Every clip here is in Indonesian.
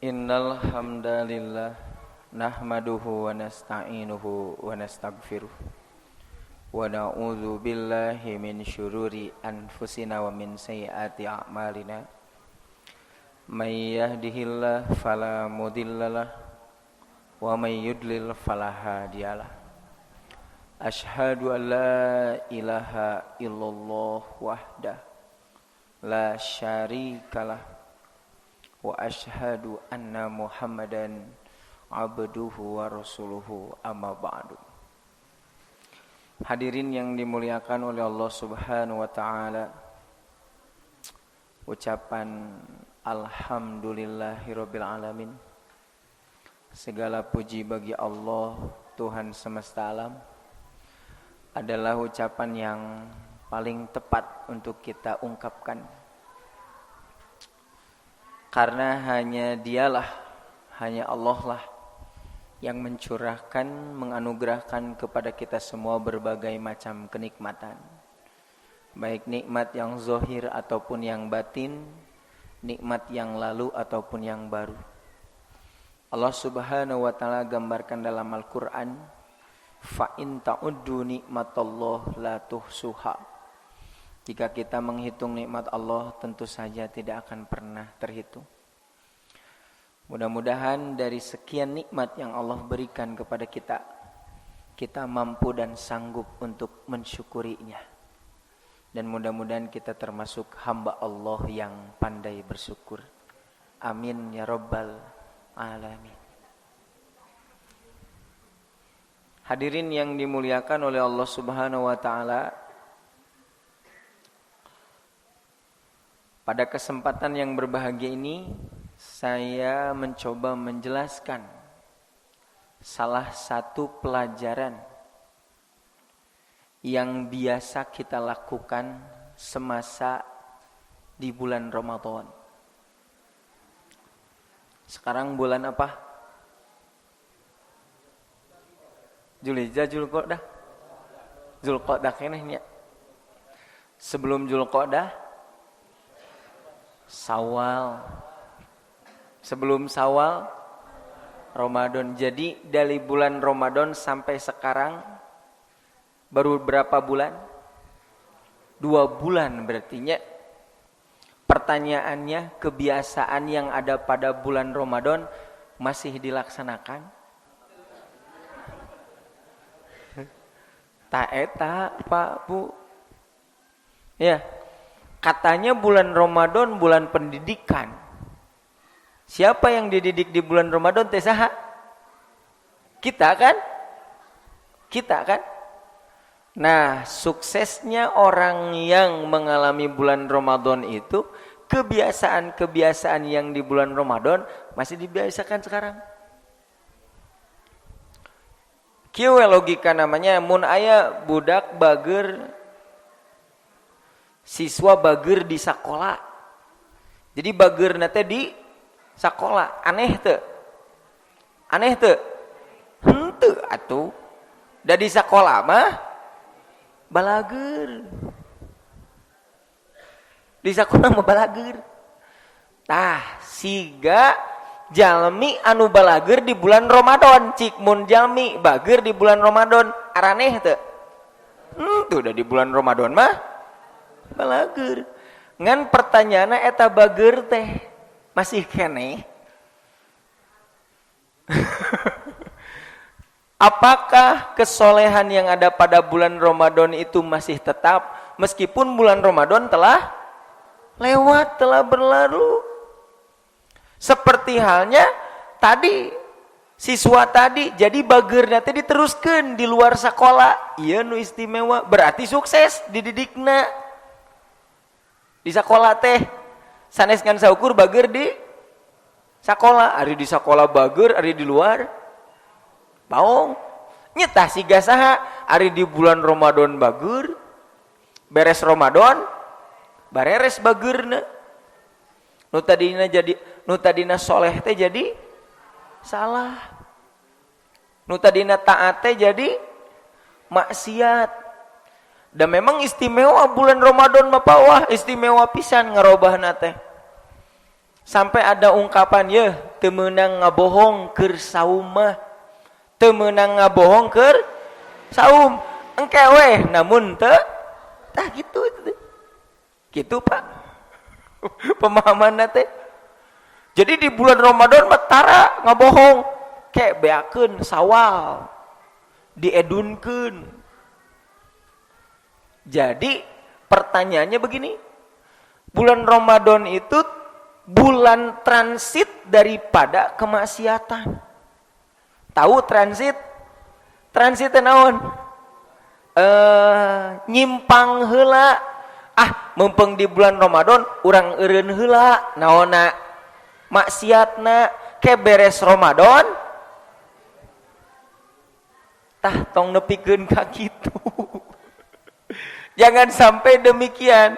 Innal hamdalillah nahmaduhu wa nasta'inuhu wa nastaghfiruh wa na'udzu billahi min syururi anfusina wa min sayyiati a'malina may yahdihillahu fala mudhillalah wa may yudlil fala hadiyalah. Asyhadu an la ilaha illallah wahdah la syarikalah wa asyhadu anna Muhammadan abduhu wa rasuluhu amma ba'du. Hadirin yang dimuliakan oleh Allah Subhanahu wa taala, ucapan alhamdulillahirabbil alamin. Segala puji bagi Allah, Tuhan semesta alam, adalah ucapan yang paling tepat untuk kita ungkapkan. Karena hanya Dialah, hanya Allah lah yang mencurahkan, menganugerahkan kepada kita semua berbagai macam kenikmatan. Baik nikmat yang zahir ataupun yang batin, nikmat yang lalu ataupun yang baru. Allah Subhanahu wa taala gambarkan dalam Al-Qur'an, fa in ta'uddu nikmatallah la tuhsuha. Jika kita menghitung nikmat Allah, tentu saja tidak akan pernah terhitung. Mudah-mudahan dari sekian nikmat yang Allah berikan kepada kita, kita mampu dan sanggup untuk mensyukurinya. Dan mudah-mudahan kita termasuk hamba Allah yang pandai bersyukur. Amin ya rabbal alamin. Hadirin yang dimuliakan oleh Allah Subhanahu wa taala, pada kesempatan yang berbahagia ini, saya mencoba menjelaskan salah satu pelajaran yang biasa kita lakukan semasa di bulan Ramadan. Sekarang bulan apa? Zulhijjah, Zulqa'dah. Zulqa'dah kenehnya. Sebelum Zulqa'dah, Syawal. Sebelum Syawal, Ramadan. Jadi dari bulan Ramadan sampai sekarang baru berapa bulan? 2 bulan berartinya. Pertanyaannya, kebiasaan yang ada pada bulan Ramadan masih dilaksanakan? Tak eta, Pak, Bu. Ya. Katanya bulan Ramadan bulan pendidikan. Siapa yang dididik di bulan Ramadan teh saha? Kita kan? Kita kan? Nah, suksesnya orang yang mengalami bulan Ramadan itu, kebiasaan-kebiasaan yang di bulan Ramadan masih dibiasakan sekarang. Kieu logika namanya, mun aya budak bager, siswa bager di sekolah. Jadi bager nate di sekolah. Aneh teu? Aneh teu? Henteu atuh. Da di sekolah mah balager. Di sekolah mah balager. Tah, siga jalmi anu balager di bulan Ramadan. Cik mun jalmi bager di bulan Ramadan, araneh teu? Henteu da di bulan Ramadan mah balager. Ngan pertanyaanna eta bager teh masih keneh. Apakah kesolehan yang ada pada bulan Ramadan itu masih tetap meskipun bulan Ramadan telah lewat, telah berlalu? Seperti halnya tadi siswa tadi jadi bageurna teh diteruskeun di luar sekolah. Ieu nu istimewa, berarti sukses dididikna. Di sekolah teh sanes ngan saukur bager di sekolah, ari di sekolah bager, ari di luar baong. Nyetah siga saha, ari di bulan Ramadan bager, beres Ramadan bareres bageurna. Nu tadina soleh teh jadi salah. Nu tadina taat teh jadi maksiat. Dan memang istimewa bulan Ramadan mah wah istimewa pisan ngarobahna teh. Sampai ada ungkapan, ya teu meunang ngabohong keur saum mah. Teu meunang ngabohong keur saum. Engke weh namun teu tah gitu. Gitu Pak. Pemahamanna teh. Jadi di bulan Ramadan mah tara ngabohong. Kayak beakeun sawal. Diedunkeun. Jadi pertanyaannya begini. Bulan Ramadan itu bulan transit daripada kemaksiatan. Tahu transit? Transit teh naon? Nyimpang heula. Mumpung di bulan Ramadan urang eureun heula naonna maksiatna ke beres Ramadan tah tong nepikeun ka kitu. Jangan sampai demikian.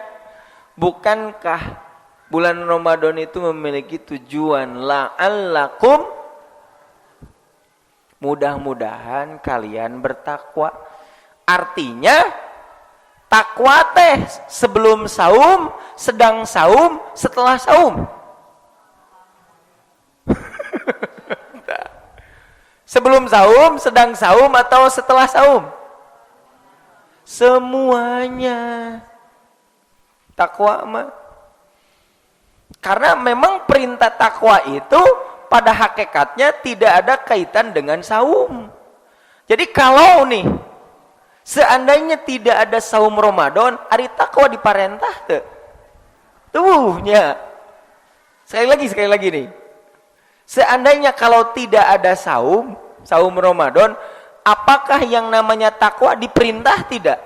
Bukankah bulan Ramadan itu memiliki tujuan la'allakum, mudah-mudahan kalian bertakwa. Artinya takwa teh sebelum saum, sedang saum, setelah saum. Sebelum saum, sedang saum, atau setelah saum? Semuanya. Takwa mah. Karena memang perintah takwa itu pada hakikatnya tidak ada kaitan dengan saum. Jadi kalau nih seandainya tidak ada saum Ramadan, ari takwa diparentah teu? Tuhnya. Sekali lagi nih. Seandainya kalau tidak ada saum Ramadan, apakah yang namanya takwa diperintah tidak?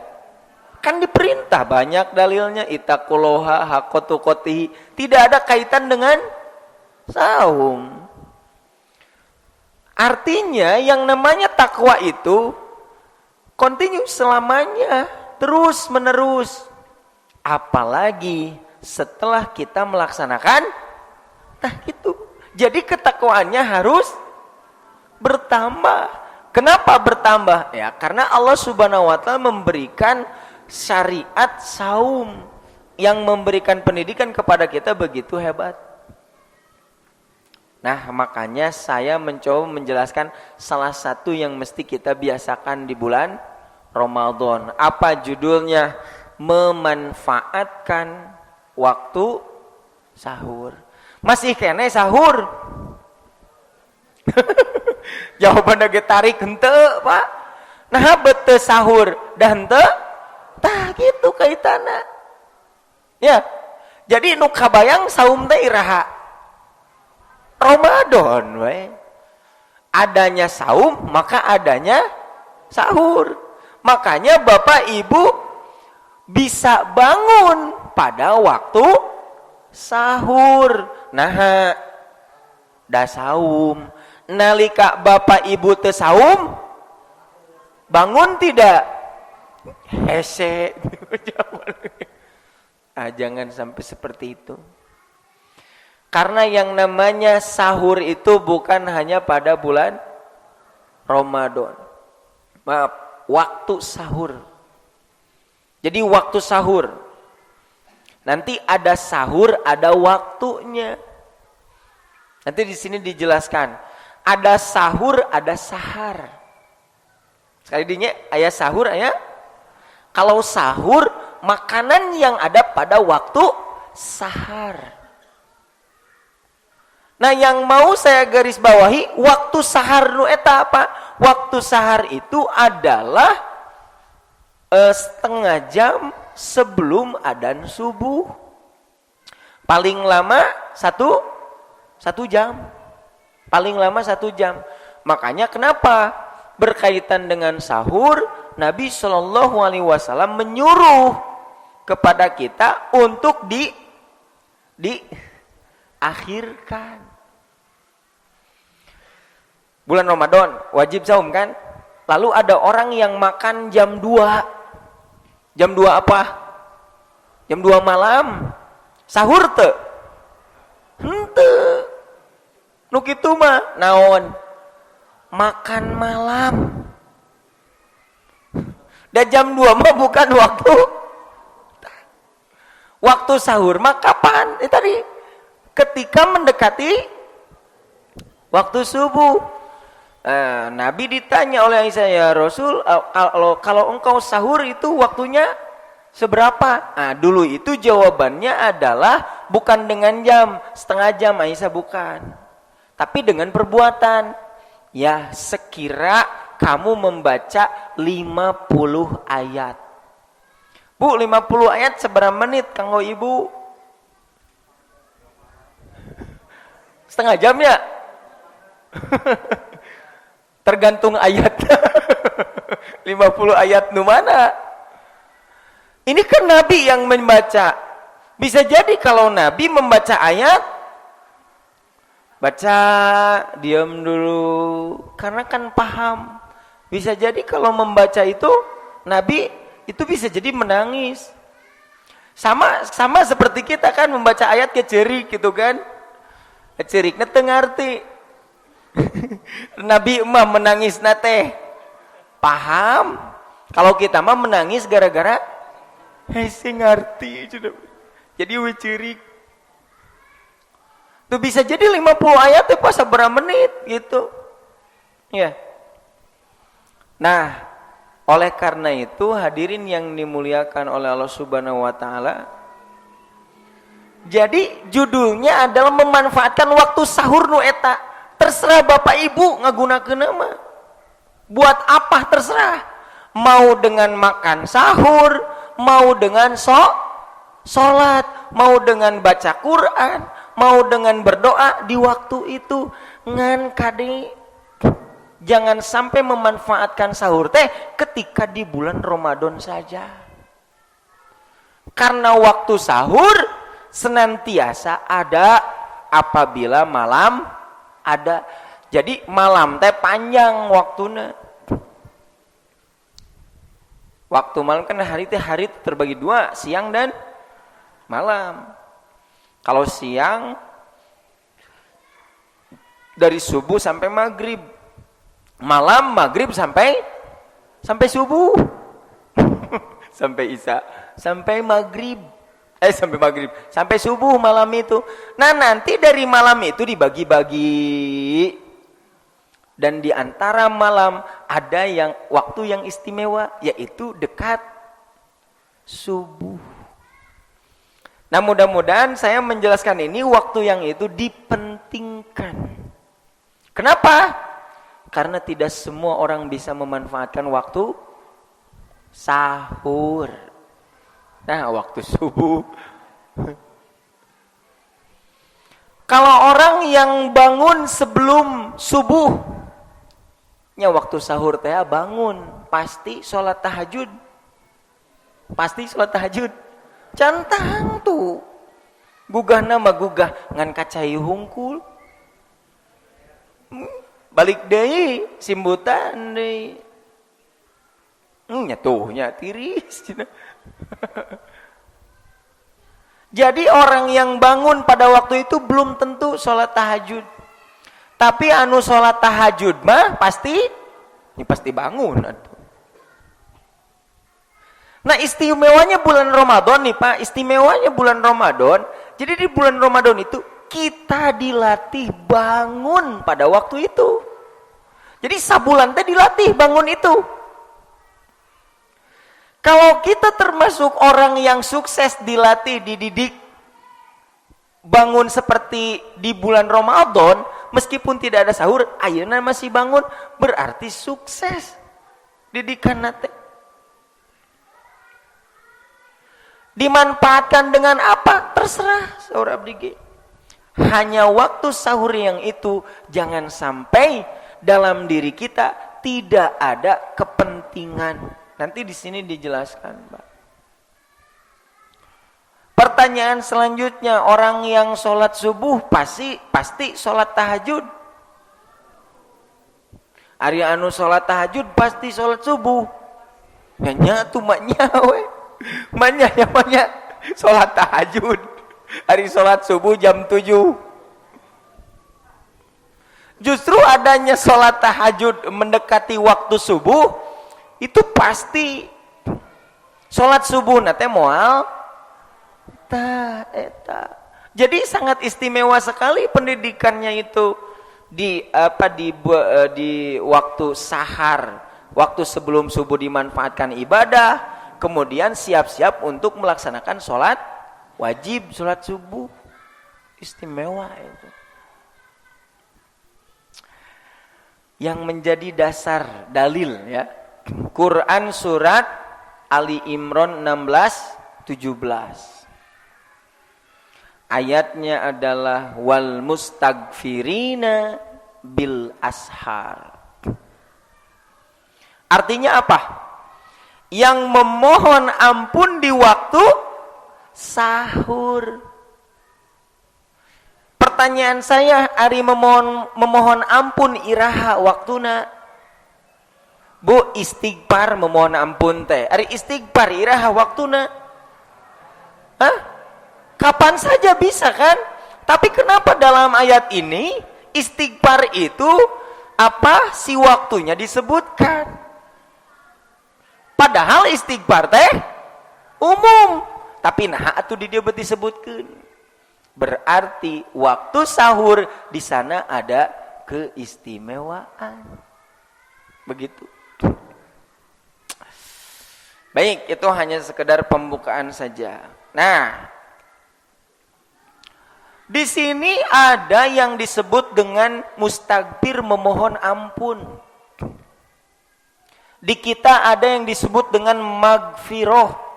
Kan diperintah, banyak dalilnya. Ittaqullaha haqqa tuqatih. Tidak ada kaitan dengan saum. Artinya yang namanya takwa itu continue selamanya, terus menerus. Apalagi setelah kita melaksanakan gitu. Jadi ketakwaannya harus bertambah. Kenapa bertambah? Ya, karena Allah Subhanahu wa taala memberikan syariat saum yang memberikan pendidikan kepada kita begitu hebat. Nah, makanya saya mencoba menjelaskan salah satu yang mesti kita biasakan di bulan Ramadan. Apa judulnya? Memanfaatkan waktu sahur. Masih kene sahur? Jawabannya getarik henteu, Pak. Nah, bete sahur dah henteu? Tah gitu kaitanna. Ya. Jadi nu kabayang saum teh iraha? Ramadan we. Adanya saum, maka adanya sahur. Makanya Bapak Ibu bisa bangun pada waktu sahur. Nah, da saum. Nalika Bapak Ibu teu saum, bangun tidak? Hese. Jangan sampai seperti itu. Karena yang namanya sahur itu bukan hanya pada bulan Ramadan. Maaf, waktu sahur. Jadi waktu sahur. Nanti ada sahur, ada waktunya. Nanti di sini dijelaskan. Ada sahur, ada sahar. Sekali dinya, aya sahur, aya. Kalau sahur, makanan yang ada pada waktu sahar. Nah, yang mau saya garis bawahi, waktu sahar nu eta apa? Waktu sahar itu adalah setengah jam sebelum adzan subuh. Paling lama satu jam. Paling lama 1 jam. Makanya kenapa berkaitan dengan sahur, Nabi Shallallahu Alaihi Wasallam menyuruh kepada kita untuk diakhirkan. Bulan Ramadan wajib saum kan? Lalu ada orang yang makan jam 2. Jam 2 apa? Jam 2 malam. Sahur teu? Henteu. Nu kitu mah naon? Makan malam. Dan jam 2 mah bukan waktu sahur mah kapan? Tadi ketika mendekati waktu subuh. Nabi ditanya oleh Aisyah, ya Rasul, kalau engkau sahur itu waktunya seberapa? Dulu itu jawabannya adalah bukan dengan jam, setengah jam, Aisyah bukan. Tapi dengan perbuatan. Ya, sekira kamu membaca 50 ayat. Bu, 50 ayat seberapa menit kanggo ibu? Setengah jam ya? Tergantung ayat. 50 ayat nu mana? Ini kan Nabi yang membaca. Bisa jadi kalau Nabi membaca ayat, baca, diam dulu, karena kan paham. Bisa jadi kalau membaca itu, Nabi itu bisa jadi menangis. Sama seperti kita kan membaca ayat kecerik gitu kan. Keceriknya tengah arti. Nabi mah menangis nate paham. Kalau kita mah menangis gara-gara sing ngerti. Jadi wecerik. Tuh bisa jadi 50 ayat itu pas berapa menit gitu. Ya. Nah, oleh karena itu hadirin yang dimuliakan oleh Allah Subhanahu wa taala, jadi judulnya adalah memanfaatkan waktu sahur nu eta. Terserah Bapak Ibu ngagunakeun nama. Buat apa terserah. Mau dengan makan sahur, mau dengan sholat, mau dengan baca Quran, mau dengan berdoa di waktu itu. Ngan kade jangan sampai memanfaatkan sahur teh ketika di bulan Ramadan saja. Karena waktu sahur senantiasa ada apabila malam ada. Jadi malam teh panjang waktunya. Waktu malam kan hari terbagi dua, siang dan malam. Kalau siang dari subuh sampai maghrib, malam maghrib sampai subuh, sampai isya, sampai maghrib. Sampai subuh malam itu. Nah, nanti dari malam itu dibagi-bagi. Dan di antara malam ada yang waktu yang istimewa, yaitu dekat subuh. Nah, mudah-mudahan saya menjelaskan ini waktu yang itu dipentingkan. Kenapa? Karena tidak semua orang bisa memanfaatkan waktu sahur. Nah, waktu subuh. Kalau orang yang bangun sebelum subuh, nya waktu sahur teh bangun, pasti sholat tahajud. Cantang tuh. Gugah nama gugah ngan kacai hungkul. Balik deui simbutan deui. Nya tiris. Jadi orang yang bangun pada waktu itu belum tentu sholat tahajud. Tapi anu sholat tahajud mah pasti bangun. Nah, istimewanya bulan Ramadan nih Pak, istimewanya bulan Ramadan. Jadi di bulan Ramadan itu kita dilatih bangun pada waktu itu. Jadi sabulan teh dilatih bangun itu. Kalau kita termasuk orang yang sukses dilatih, dididik, bangun seperti di bulan Ramadan, meskipun tidak ada sahur, ayeuna masih bangun, berarti sukses didikan nate. Dimanfaatkan dengan apa? Terserah sahur abdi. Hanya waktu sahur yang itu jangan sampai dalam diri kita tidak ada kepentingan. Nanti di sini dijelaskan, Pak. Pertanyaan selanjutnya, orang yang sholat subuh pasti sholat tahajud. Ari anu sholat tahajud pasti sholat subuh. Nya tuh maknya we. Maknya sholat tahajud. Hari sholat subuh jam 7. Justru adanya sholat tahajud mendekati waktu subuh itu pasti sholat subuh nate moal eta Jadi sangat istimewa sekali pendidikannya itu di waktu sahar, waktu sebelum subuh dimanfaatkan ibadah, kemudian siap-siap untuk melaksanakan sholat wajib, sholat subuh. Istimewa itu. Yang menjadi dasar dalil ya. Quran surat Ali Imran 16-17. Ayatnya adalah wal mustaghfirina bil ashar. Artinya apa? Yang memohon ampun di waktu sahur. Pertanyaan saya, ari memohon ampun iraha waktuna. Bu, istighfar memohon ampun teh. Ari istighfar iraha waktuna. Hah? Kapan saja bisa kan? Tapi kenapa dalam ayat ini istighfar itu apa si waktunya disebutkan? Padahal istighfar teh umum, tapi nah atuh di dia disebutkan. Berarti waktu sahur di sana ada keistimewaan. Begitu. Baik, itu hanya sekedar pembukaan saja. Nah, di sini ada yang disebut dengan mustaghfir, memohon ampun. Di kita ada yang disebut dengan magfiroh.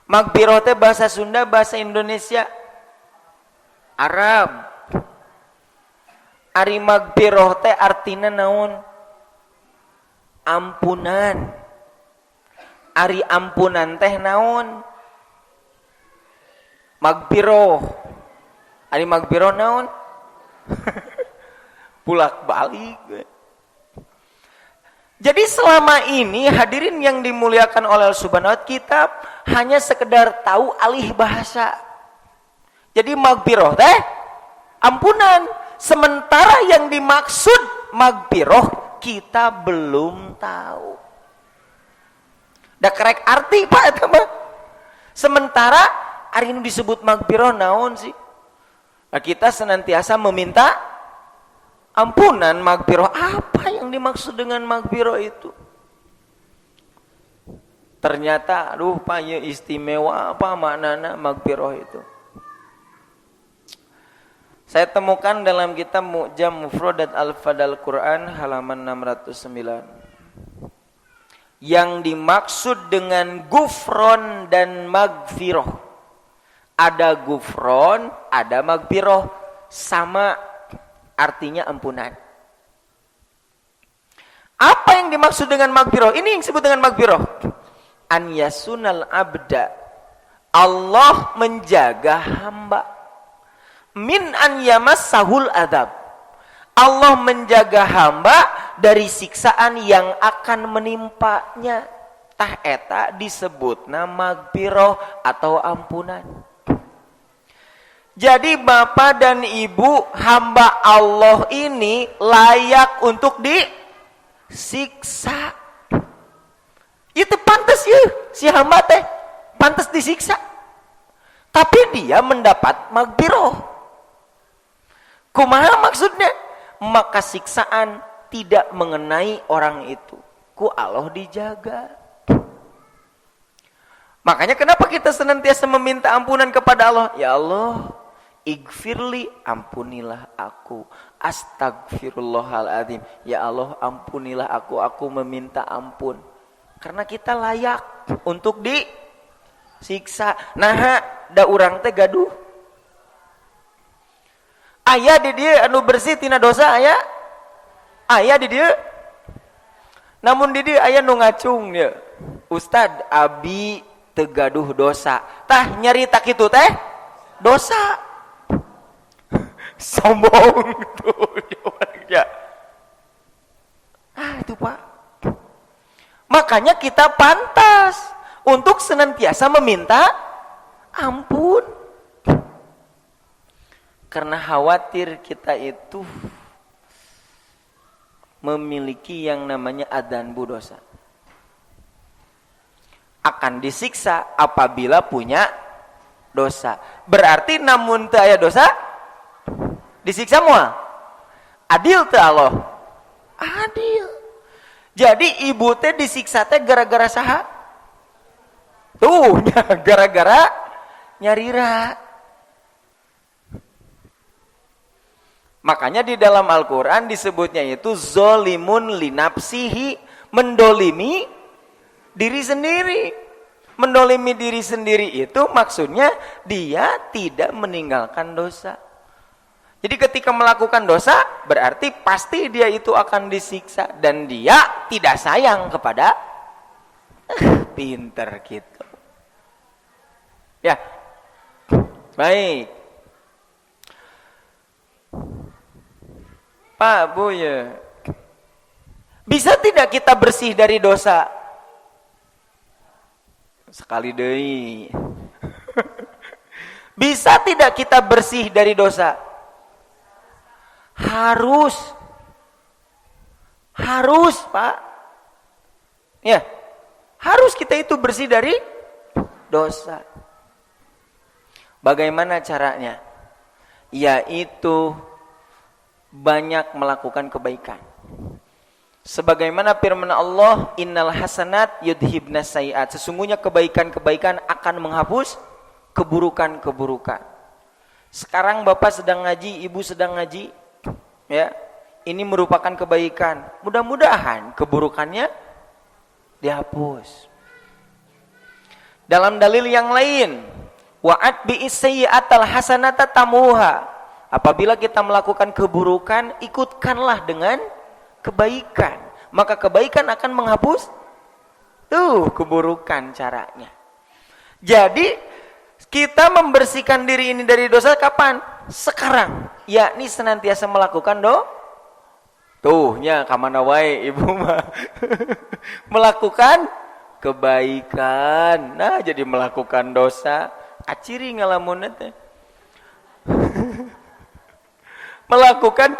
Magfiroh teh bahasa Sunda, bahasa Indonesia, Arab. Ari magfiroh teh artina naon? Ampunan. Ari ampunan teh naon? Magfiroh. Ari magfiroh naon? Pulak balik. Jadi selama ini hadirin yang dimuliakan oleh Allah Subhanahu wa Ta'ala, kita hanya sekedar tahu alih bahasa. Jadi magfiroh teh ampunan. Sementara yang dimaksud magfiroh kita belum tahu. Da kerek arti Pak eta mah. Sementara hari ini disebut magfiroh naon sih? Nah, kita senantiasa meminta ampunan. Magfiroh, apa yang dimaksud dengan magfiroh itu? Ternyata aduh Pak ya istimewa apa maknana magfiroh itu. Saya temukan dalam kitab Mu'jam Mufradat Al-Fadal Quran halaman 609. Yang dimaksud dengan gufron dan magfiroh, ada gufron, ada magfiroh, sama artinya ampunan. Apa yang dimaksud dengan magfiroh? Ini yang disebut dengan magfiroh. An yasunal abda, Allah menjaga hamba. Min an yamassahul adab, Allah menjaga hamba dari siksaan yang akan menimpanya. Tah eta disebutna magfiroh atau ampunan. Jadi bapak dan ibu hamba Allah ini layak untuk disiksa. Itu pantas ya si hamba teh pantas disiksa. Tapi dia mendapat magfiroh. Kumaha maksudnya? Maka siksaan tidak mengenai orang itu. Ku Allah dijaga. Makanya kenapa kita senantiasa meminta ampunan kepada Allah? Ya Allah, igfirli, ampunilah aku. Astagfirullahaladzim. Ya Allah, ampunilah aku meminta ampun. Karena kita layak untuk disiksa. Nah, da urang teh gaduh. Aya di dieu anu bersih tina dosa aya? Aya di dieu. Namun di dieu aya nu ngacung dieu. Ustad, abi teu gaduh dosa. Tah nyarita kitu teh dosa. Sombong tuh ya. Itu Pak. Makanya kita pantas untuk senantiasa meminta ampun. Karena khawatir kita itu memiliki yang namanya adzanbu dosa. Akan disiksa apabila punya dosa. Berarti namun teu aya dosa disiksa moal. Adil teu Allah? Adil. Jadi ibu teh disiksa teh gara-gara saha? Tuh, gara-gara nyarira. Makanya di dalam Al-Quran disebutnya itu zolimun linapsihi, mendolimi diri sendiri. Mendolimi diri sendiri itu maksudnya dia tidak meninggalkan dosa. Jadi ketika melakukan dosa berarti pasti dia itu akan disiksa dan dia tidak sayang kepada pinter gitu. Ya, baik. Pak, Bu ya, bisa tidak kita bersih dari dosa? Sekali deui. Bisa tidak kita bersih dari dosa? Harus, Pak. Ya, harus kita itu bersih dari dosa. Bagaimana caranya? Yaitu banyak melakukan kebaikan. Sebagaimana firman Allah, innal hasanat yudhibnas sayiat. Sesungguhnya kebaikan-kebaikan akan menghapus keburukan-keburukan. Sekarang Bapak sedang ngaji, Ibu sedang ngaji, ya. Ini merupakan kebaikan. Mudah-mudahan keburukannya dihapus. Dalam dalil yang lain, wa'at bi'is sayyi'atal hasanata tamuha. Apabila kita melakukan keburukan, ikutkanlah dengan kebaikan, maka kebaikan akan menghapus keburukan caranya. Jadi kita membersihkan diri ini dari dosa kapan? Sekarang, yakni senantiasa melakukan nya kamana wae ibu mah melakukan kebaikan. Nah, jadi melakukan dosa aciri ngalamun teh. Melakukan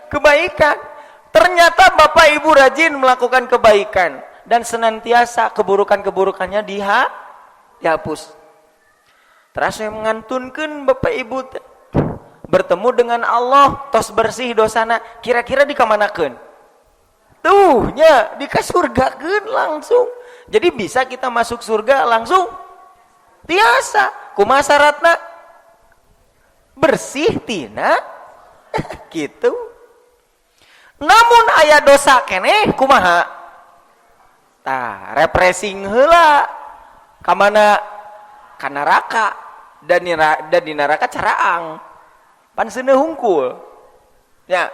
kebaikan. Ternyata Bapak Ibu rajin melakukan kebaikan dan senantiasa keburukan-keburukannya dihapus. Terus yang mengantunkeun Bapak Ibu bertemu dengan Allah tos bersih dosana, kira-kira dikamanakeun? Nya di kasurgakeun langsung. Jadi bisa kita masuk surga langsung? Tiasa. Kumaha syaratna? Bersih tina gitu. Namun aya dosa keneh kumaha? Tah, repressing heula ka mana? Ka neraka. Dan di neraka caraang. Pan seuneu hungkul. Ya.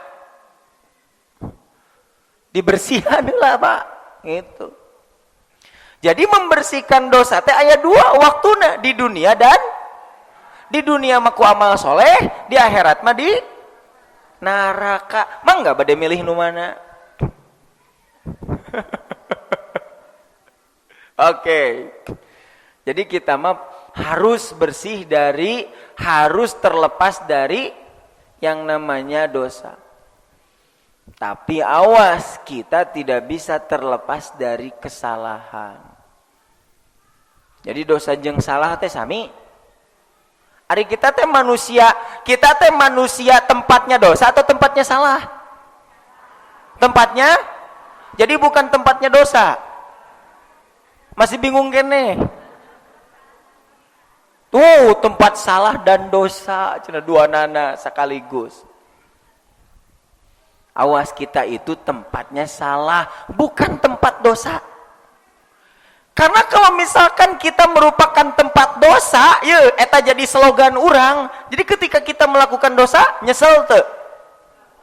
Dibersihan heula, Pak. Gitu. Jadi membersihkan dosa teh aya dua waktuna, di dunia dan di dunia mah ku amal soleh, di akhirat mah di neraka. Mangga bade milih nu mana? Oke. Jadi kita mah harus bersih dari, harus terlepas dari yang namanya dosa. Tapi awas, kita tidak bisa terlepas dari kesalahan. Jadi dosa jeung salah teh sami. Ari kita teh manusia tempatnya dosa atau tempatnya salah? Tempatnya? Jadi bukan tempatnya dosa. Masih bingung kene. Tuh, tempat salah dan dosa, cenah dua nana sekaligus. Awas, kita itu tempatnya salah, bukan tempat dosa. Karena kalau misalkan kita merupakan tempat dosa, ya, eta jadi slogan orang. Jadi ketika kita melakukan dosa, nyesel teu?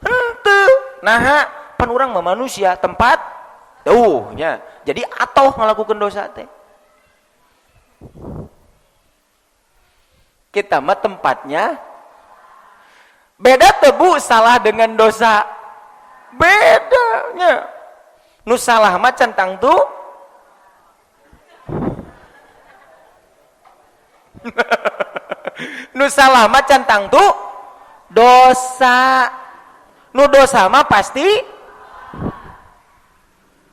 Henteu. Nah, pan urang mah manusia, tempat nya. Jadi atoh ngalakukeun dosa teh. Kita mah tempatnya beda teu Bu salah dengan dosa? Bedanya. Nu salah mah centang tuh nu salah mah centang tuh dosa. Nu dosa mah pasti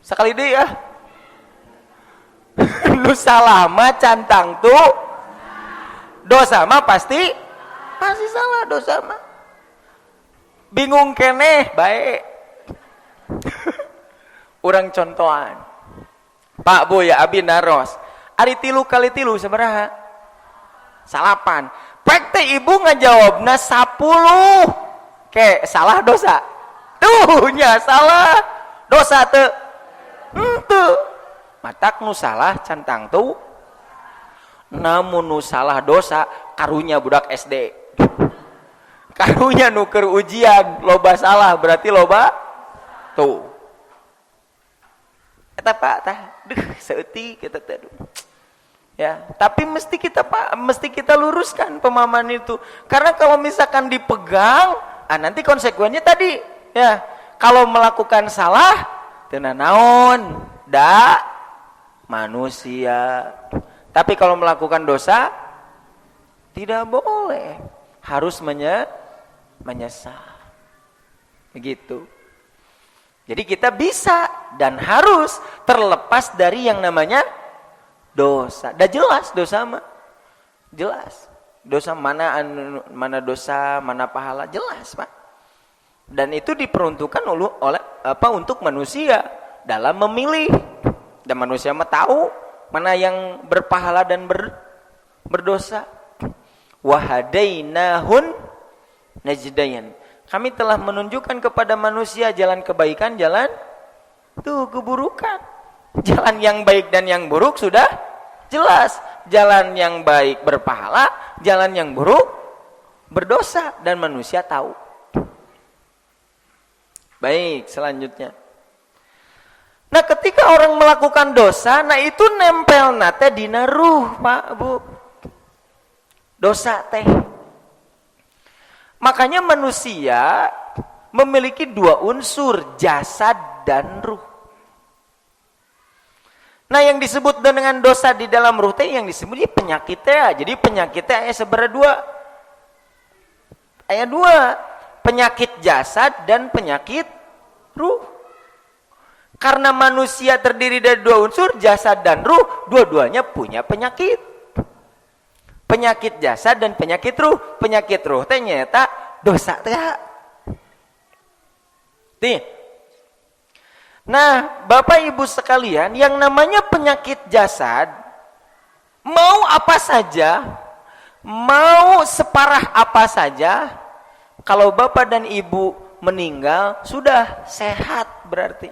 sekali deui ya. Nu salah mah centang tuh Dosa mah pasti salah dosa mah. Bingung keneh baik. Urang contohan. Pak Bu ya abi naros. Ari 3 kali 3 sabaraha? 8. Pek teh ibu ngajawabna 10. Ke salah dosa. Tuh nya salah. Dosa teu. Henteu. Matak nu salah cantang tuh. Namun nu salah dosa karunya budak SD. Karunya nu keur ujian loba salah berarti loba tuh. Eta Pak tah, seeutik kita teh. Ya, tapi mesti kita luruskan pemahaman itu. Karena kalau misalkan dipegang, nanti konsekuensinya tadi, ya. Kalau melakukan salah, teu naon, da manusia. Tapi kalau melakukan dosa, tidak boleh. Harus menyesal. Begitu. Jadi kita bisa dan harus terlepas dari yang namanya dosa. Dah jelas dosa mah. Jelas. Dosa mana dosa, mana pahala, jelas, Pak. Dan itu diperuntukkan untuk manusia dalam memilih. Dan manusia mah tahu mana yang berpahala dan berdosa. Wahadainahun najdain. Kami telah menunjukkan kepada manusia jalan kebaikan, jalan keburukan. Jalan yang baik dan yang buruk sudah jelas. Jalan yang baik berpahala, jalan yang buruk berdosa, dan manusia tahu. Baik, selanjutnya. Nah, ketika orang melakukan dosa, nah itu nempel nate dina ruh, Pak, Bu. Dosa teh. Makanya manusia memiliki 2 unsur, jasad dan ruh. Nah, yang disebut dengan dosa di dalam ruh teh yang disebut penyakitnya. Jadi penyakitnya aya seberapa 2. Aya 2. Penyakit jasad dan penyakit ruh. Karena manusia terdiri dari 2 unsur, jasad dan ruh, dua-duanya punya penyakit. Penyakit jasad dan penyakit ruh. Penyakit ruh teh nyata dosa teh. Nah, Bapak Ibu sekalian, yang namanya penyakit jasad, mau apa saja, mau separah apa saja, kalau Bapak dan Ibu meninggal, sudah sehat berarti.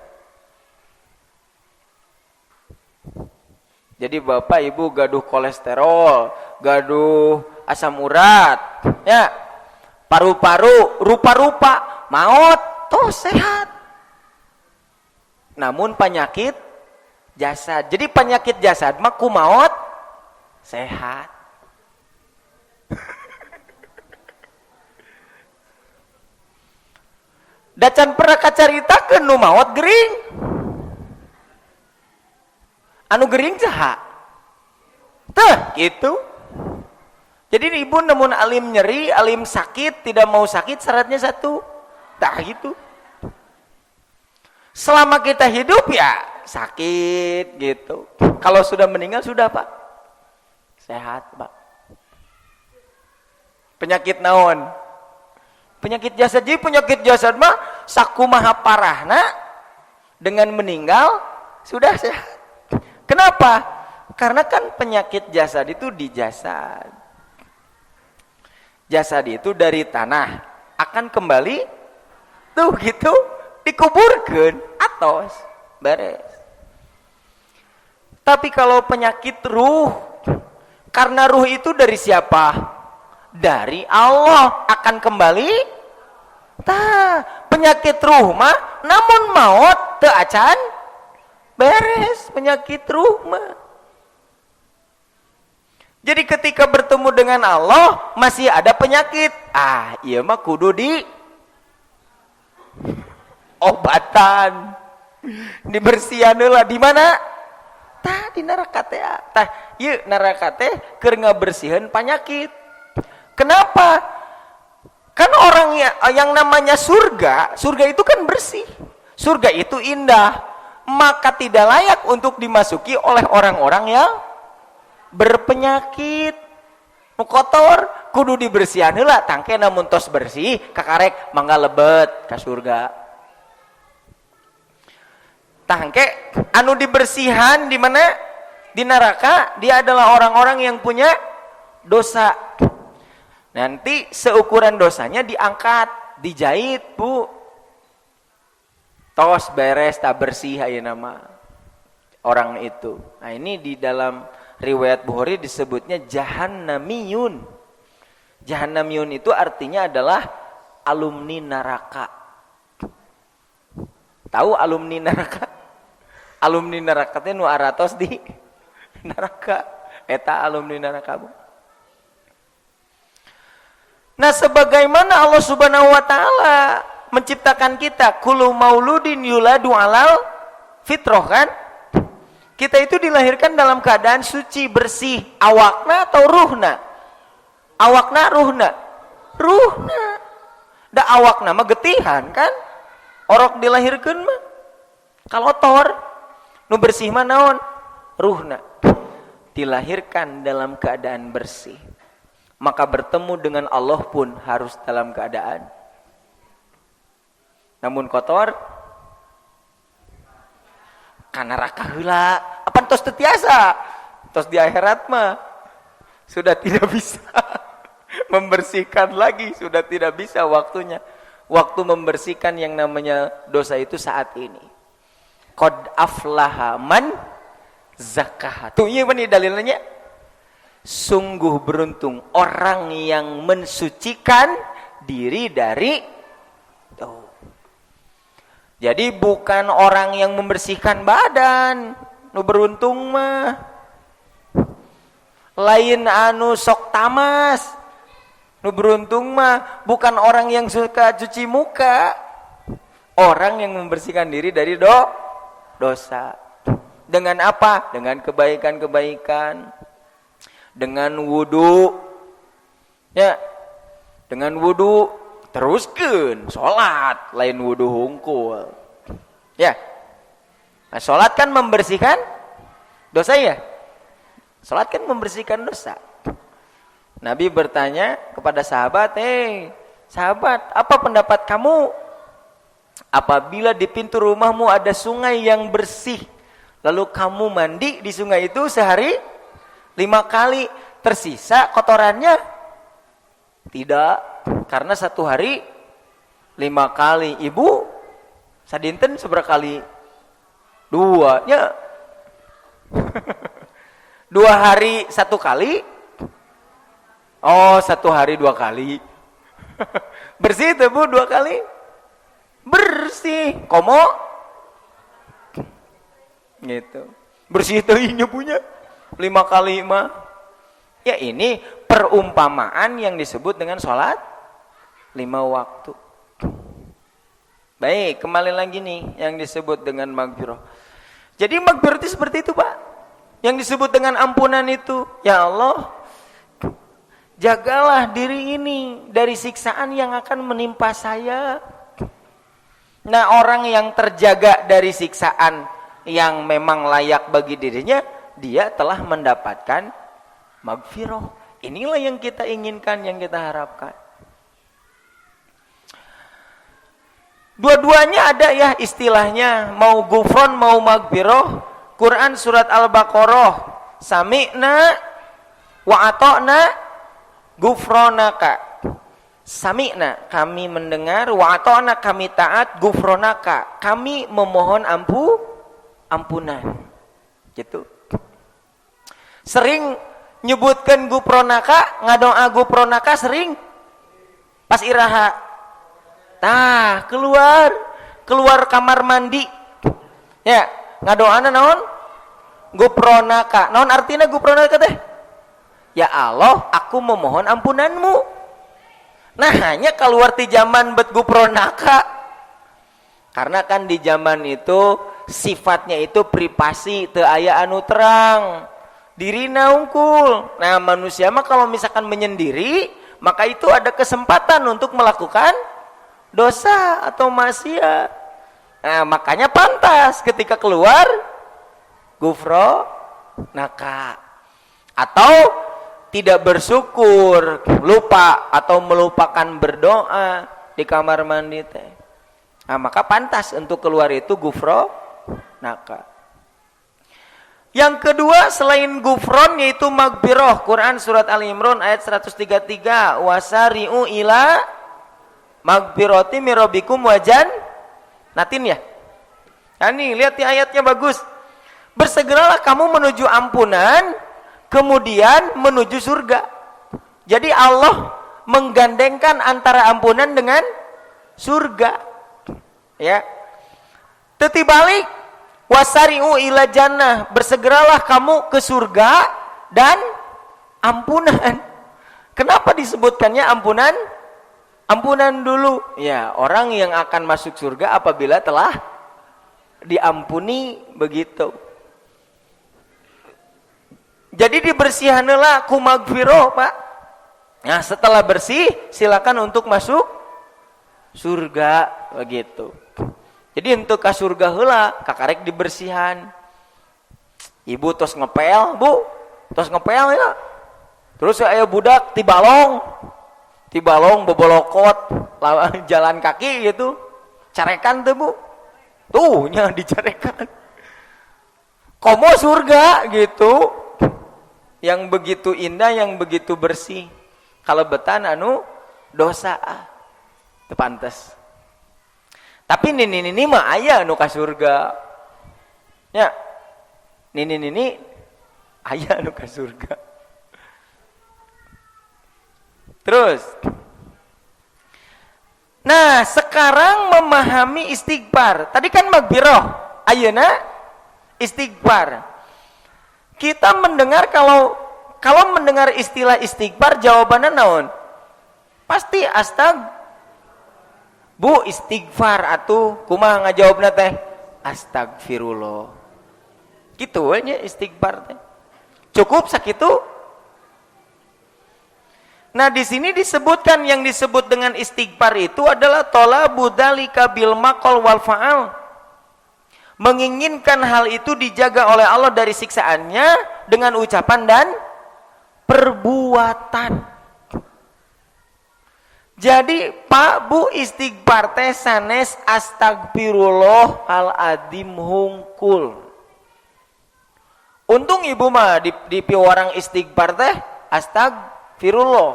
Jadi Bapak Ibu gaduh kolesterol, gaduh asam urat, ya, paru-paru, rupa-rupa, maut, toh sehat. Namun penyakit jasad. Jadi penyakit jasad mah kumaot sehat. Dacan pernah kacaritakeun nu maot gering. Anu gering saha? Teh gitu. Jadi ibu namun alim nyeri, alim sakit, tidak mau sakit syaratnya 1. Tah gitu. Selama kita hidup ya sakit gitu. Kalau sudah meninggal sudah, Pak. Sehat, Pak. Penyakit naon? Penyakit jasad. Jadi penyakit jasad mah sakumaha parahna dengan meninggal sudah sehat. Kenapa? Karena kan penyakit jasad itu di jasad. Jasad itu dari tanah akan kembali tuh gitu. Dikuburkan atos beres. Tapi kalau penyakit ruh, karena ruh itu dari siapa? Dari Allah, akan kembali. Penyakit ruh mah namun maut teu acan beres penyakit ruh mah. Jadi ketika bertemu dengan Allah masih ada penyakit. Iya mah kudu di obatan, dibersihan heula. Di mana? Di neraka teh. Ieu neraka teh keur ngabersiheun penyakit. Kenapa? Kan orang yang namanya surga itu kan bersih. Surga itu indah, maka tidak layak untuk dimasuki oleh orang-orang yang berpenyakit. Nu kotor kudu dibersihan heula, tangke namun tos bersih kakarek mangga lebet ka surga. Tangke anu dibersihan di mana? Di neraka, dia adalah orang-orang yang punya dosa. Nanti seukuran dosanya diangkat, dijahit, Bu. Tos beres tak bersih ayeuna mah orang itu. Nah, ini di dalam riwayat Bukhari disebutnya jahannamiyun. Jahannamiyun itu artinya adalah alumni neraka. Tahu alumni neraka? Alumni neraka teh nu aratos di neraka. Eta alumni neraka, Bu. Nah, sebagaimana Allah Subhanahu wa taala menciptakan kita, kullu mauludin yuladu alal fitrah kan? Kita itu dilahirkan dalam keadaan suci, bersih, awakna atau ruhna? Awakna, ruhna? Ruhna. Da awakna mah getihan kan? Orok dilahirkeun mah kalotor. Nu bersih mah naon? Ruhna. Dilahirkan dalam keadaan bersih. Maka bertemu dengan Allah pun harus dalam keadaan. Namun kotor, kana neraka heula. Apan tos teu tiasa? Tos di akhirat mah sudah tidak bisa membersihkan lagi, sudah tidak bisa waktunya. Waktu membersihkan yang namanya dosa itu saat ini. Qad aflaha man zakkaha. Tuh ieu mah dalilnya. Sungguh beruntung orang yang mensucikan diri dari tuh. Jadi bukan orang yang membersihkan badan, nu beruntung mah. Lain anu sok tamas. Nu beruntung mah bukan orang yang suka cuci muka. Orang yang membersihkan diri dari dosa. Dengan apa? Dengan kebaikan-kebaikan. Dengan wudu. Ya. Dengan wudu teruskeun salat, lain wudu hungkul. Ya. Nah, salat kan membersihkan dosa ya? Salat kan membersihkan dosa. Nabi bertanya kepada sahabat, sahabat, apa pendapat kamu apabila di pintu rumahmu ada sungai yang bersih, lalu kamu mandi di sungai itu sehari 5 kali, tersisa kotorannya? Tidak, karena satu hari 5 kali. Ibu, sadinten seberapa kali? 2, ya. 2 hari 1 kali? Oh, 1 hari 2 kali. Bersih itu, Bu, 2 kali? Bersih. Komo? Gitu. Bersih itu inya punya 5 kali mah. Ya, ini perumpamaan yang disebut dengan sholat 5 waktu. Baik, kembali lagi nih yang disebut dengan maghfirah. Jadi maghfirah itu seperti itu, Pak. Yang disebut dengan ampunan itu, ya Allah, jagalah diri ini dari siksaan yang akan menimpa saya. Nah, orang yang terjaga dari siksaan yang memang layak bagi dirinya, dia telah mendapatkan maghfirah. Inilah yang kita inginkan, yang kita harapkan. Dua-duanya ada ya istilahnya, mau gufron mau maghfirah. Quran surat Al-Baqarah, sami'na wa ata'na gufronaka. Sami'na, kami mendengar, wa ata'na, kami taat, gufronaka, kami memohon ampunan. Gitu. Sering nyebutkan gufronaka, ngadoa gufronaka sering pas iraha. Tah, keluar kamar mandi. Ya, ngadoana naon? Gufronaka. Naon artinya gufronaka teh? Ya Allah, aku memohon ampunanmu. Nah, hanya keluar di zaman bet gufronaka. Karena kan di zaman itu sifatnya itu privasi, teu aya anu terang. Dirina unggul. Nah, manusia mah kalau misalkan menyendiri, maka itu ada kesempatan untuk melakukan dosa atau maksiat. Nah, makanya pantas ketika keluar gufronaka. Atau tidak bersyukur, lupa atau melupakan berdoa di kamar mandi teh. Nah, maka pantas untuk keluar itu gufronaka. Yang kedua selain gufron yaitu magfirah. Quran surat Al Imran ayat 133, wasari'u ila magfirati mir rabbikum wajan natin ya. Nah, nih lihat di ayatnya bagus. Bersegeralah kamu menuju ampunan, kemudian menuju surga. Jadi Allah menggandengkan antara ampunan dengan surga. Ya. Tetibalik wasari'u ila jannah, bersegeralah kamu ke surga dan ampunan. Kenapa disebutkannya ampunan? Ampunan dulu. Ya, orang yang akan masuk surga apabila telah diampuni begitu. Jadi dibersihanlah ku magfirah, Pak. Nah, setelah bersih silakan untuk masuk surga begitu. Jadi untuk ke surga heula kakarek dibersihan. Ibu tos ngepel, Bu. Tos ngepel ya. Terus aya budak tibalong bobolokot jalan kaki gitu. Carekan tuh, Bu. Tuh nya dicarekan. Komo surga gitu. Yang begitu indah, yang begitu bersih. Kalau betan anu dosa teu pantes. Tapi nini mah aya anu ka surga. Ya. Nini aya anu ka surga. Terus. Nah, sekarang memahami istighfar. Tadi kan magfirah, ayeuna istighfar. Kita mendengar kalau mendengar istilah istighfar jawabannya naon? Pasti Bu, istighfar atuh kumaha ngajawabna teh? Astagfirullah. Kitu we nya istighfar teh. Cukup sakitu? Nah, di sini disebutkan yang disebut dengan istighfar itu adalah talabu dzalika bil maqal wal fa'al. Menginginkan hal itu dijaga oleh Allah dari siksaannya dengan ucapan dan perbuatan. Jadi Pak Bu istighfar teh sanes astagfirullah al adim hungkul. Untung ibu mah di piwarang istighfar teh astagfirullah.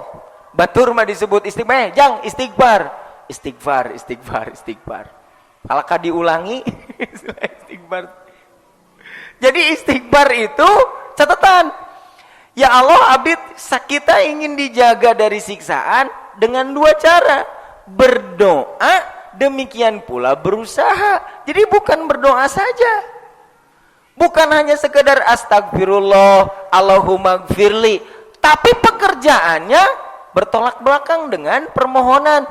Batur mah disebut istighfar, jang istighfar. Istighfar. Kalau diulangi istighfar. Jadi istighfar itu catatan. Ya Allah, abdi kita ingin dijaga dari siksaan dengan dua cara. Berdoa, demikian pula berusaha. Jadi bukan berdoa saja. Bukan hanya sekedar astagfirullah, Allahumma gfirli. Tapi pekerjaannya bertolak belakang dengan permohonan.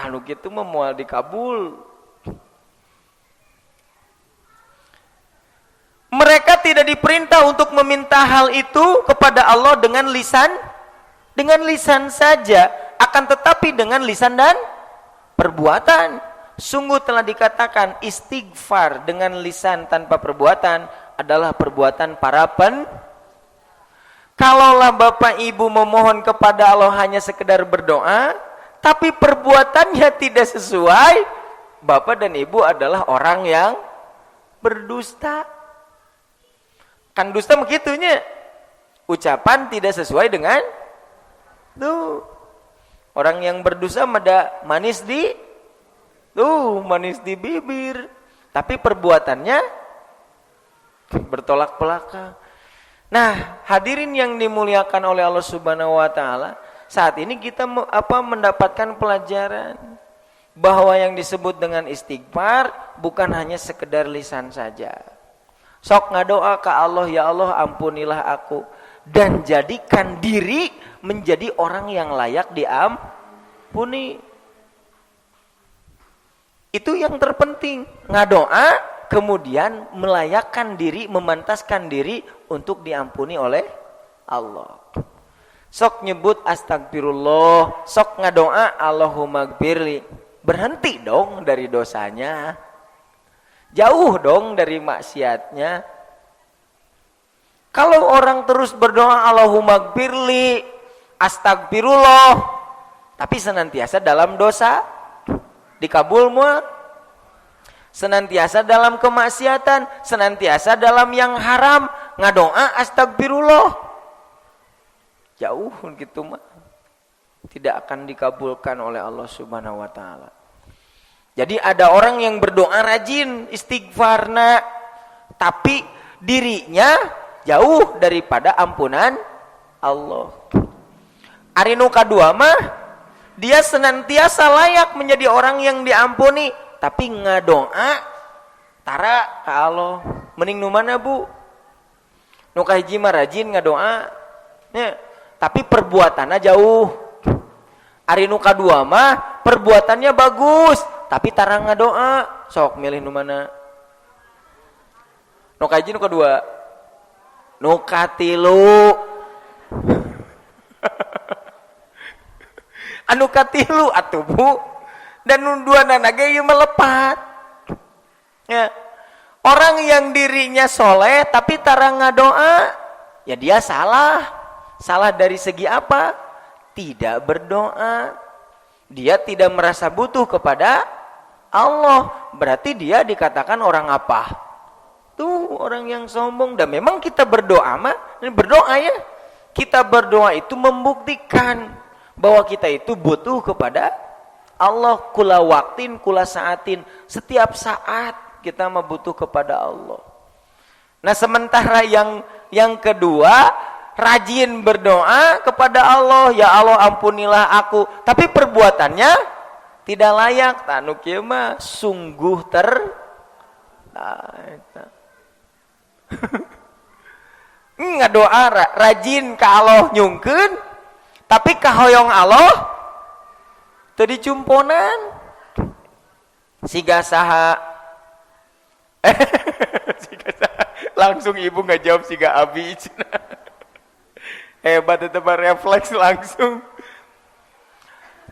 Lu gitu mah moal dikabul. Mereka tidak diperintah untuk meminta hal itu kepada Allah dengan lisan saja, akan tetapi dengan lisan dan perbuatan. Sungguh telah dikatakan istighfar dengan lisan tanpa perbuatan adalah perbuatan para Kalaulah Bapak Ibu memohon kepada Allah hanya sekedar berdoa, tapi perbuatannya tidak sesuai, Bapak dan Ibu adalah orang yang berdusta. Kan dusta begitunya. Ucapan tidak sesuai dengan tuh. Orang yang berdusta manis di bibir, tapi perbuatannya bertolak belakang. Nah, hadirin yang dimuliakan oleh Allah Subhanahu wa taala, saat ini kita mendapatkan pelajaran bahwa yang disebut dengan istighfar bukan hanya sekedar lisan saja. Sok ngadoa ke Allah, ya Allah ampunilah aku, dan jadikan diri menjadi orang yang layak diampuni. Itu yang terpenting, ngadoa kemudian melayakkan diri, memantaskan diri untuk diampuni oleh Allah. Sok nyebut astagfirullah, sok ngadoa Allahumma gfirli. Berhenti dong dari dosanya. Jauh dong dari maksiatnya. Kalau orang terus berdoa Allahumma gfirli, astagfirullah, tapi senantiasa dalam dosa, dikabul muat. Senantiasa dalam kemaksiatan, senantiasa dalam yang haram, ngadoa astagfirullah. Jauh gitu mah. Tidak akan dikabulkan oleh Allah Subhanahu wa taala. Jadi ada orang yang berdoa rajin istighfarna, tapi dirinya jauh daripada ampunan Allah. Ari nu kadua mah dia senantiasa layak menjadi orang yang diampuni, tapi ngadoa tara ka Allah. Mending nu mana, Bu? Nu kahiji mah rajin ngadoa nya, tapi perbuatannya jauh. Ari nu kadua mah perbuatannya bagus, tapi tara ngadoa. Sok milih nu mana? Nu kahiji nu kadua? Nu katilu. Anu katilu atuh, Bu. Dan nu duana ge ieu melepat. Ya. Orang yang dirinya soleh tapi tara ngadoa, ya dia salah. Salah dari segi apa? Tidak berdoa. Dia tidak merasa butuh kepada Allah. Berarti dia dikatakan orang apa? Tuh orang yang sombong. Dan memang kita berdoa mah, berdoa ya. Kita berdoa itu membuktikan bahwa kita itu butuh kepada Allah. Kula waktin, kula saatin. Setiap saat kita mah butuh kepada Allah. Nah sementara yang kedua, rajin berdoa kepada Allah, ya Allah ampunilah aku. Tapi perbuatannya tidak layak. Tanu kieu mah sungguh ngadoa rajin ka Allah nyungkeun, tapi kahoyong Allah teu dicumponan. Siga saha? Siga saha? Langsung ibu ngajawab siga abi. Hebat itu refleks langsung.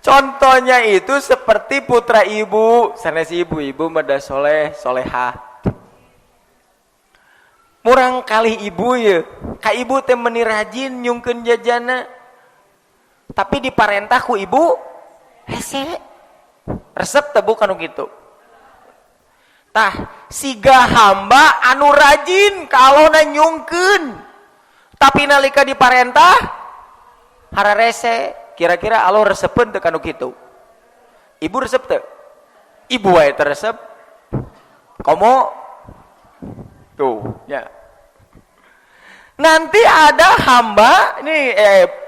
Contohnya itu seperti putra ibu, sanes ibu mada soleh, solehah. Murang kali ibu ya, ka ibu teh meuni rajin nyungkeun jajana. Tapi diparentah ku ibu hese. Resep teh bukan kitu. Tah, siga hamba anu rajin ka Allahna nyungkeun. Tapi nalika diparentah hararese, kira-kira Allah resepeun teu kanu kitu. Ibu resep teu? Ibu wae teu resep. Komo tuh, ya. Nanti ada hamba, ini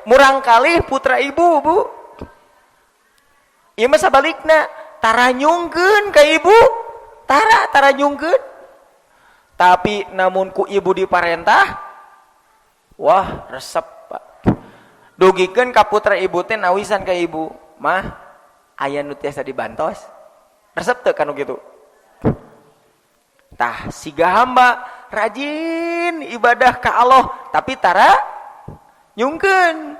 murang kali putra ibu, Bu. Ieu mah sabalikna, tara nyungkeun ka ibu, tara nyungkeun. Tapi namun ku ibu diparentah, wah, resep, Pak. Dugikeun ka putra ibu teh nawisan ka ibu, mah aya nu tiasa dibantos. Resep teu kanu kitu. Tah, siga hamba rajin ibadah ka Allah, tapi tara nyungkeun.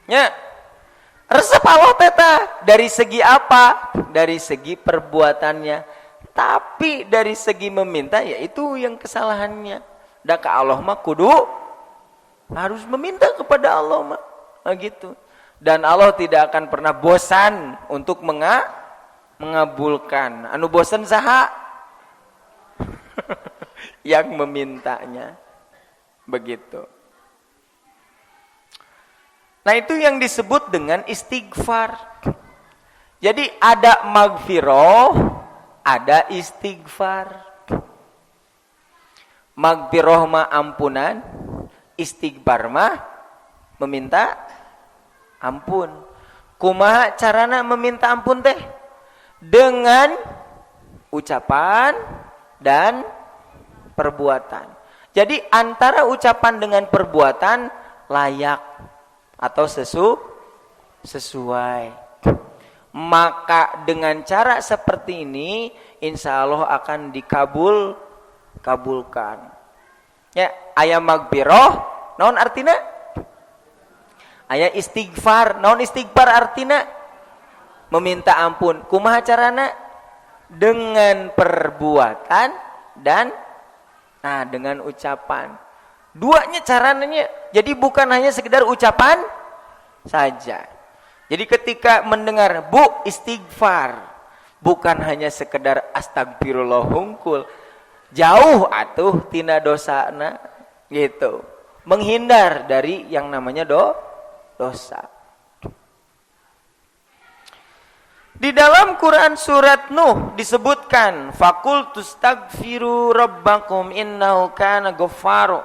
Nya. Resep Allah teh dari segi apa? Dari segi perbuatannya. Tapi dari segi meminta, ya itu yang kesalahannya. Da ka Allah mah kudu harus meminta kepada Allah mah. Nah, gitu. Dan Allah tidak akan pernah bosan untuk mengabulkan. Anu bosan saha? Yang memintanya. Begitu. Nah, itu yang disebut dengan istighfar. Jadi ada magfirah, ada istighfar. Magfirah mah ampunan, istighfar mah meminta ampun. Kumaha carana meminta ampun teh? Dengan ucapan dan perbuatan. Jadi antara ucapan dengan perbuatan layak atau sesuai. Maka dengan cara seperti ini insya Allah akan kabulkan. Ya, aya magfirah, naon artina? Aya istighfar, naon istighfar artina? Meminta ampun. Kumaha carana? Dengan perbuatan dan dengan ucapan. Duanya caranya. Jadi bukan hanya sekedar ucapan saja. Jadi ketika mendengar bu istighfar, bukan hanya sekedar astagfirullah hungkul, jauh atuh tina dosana gitu. Menghindar dari yang namanya dosa. Di dalam Quran surat Nuh disebutkan faqul tustaghfiru rabbakum innahu kana ghaffaro.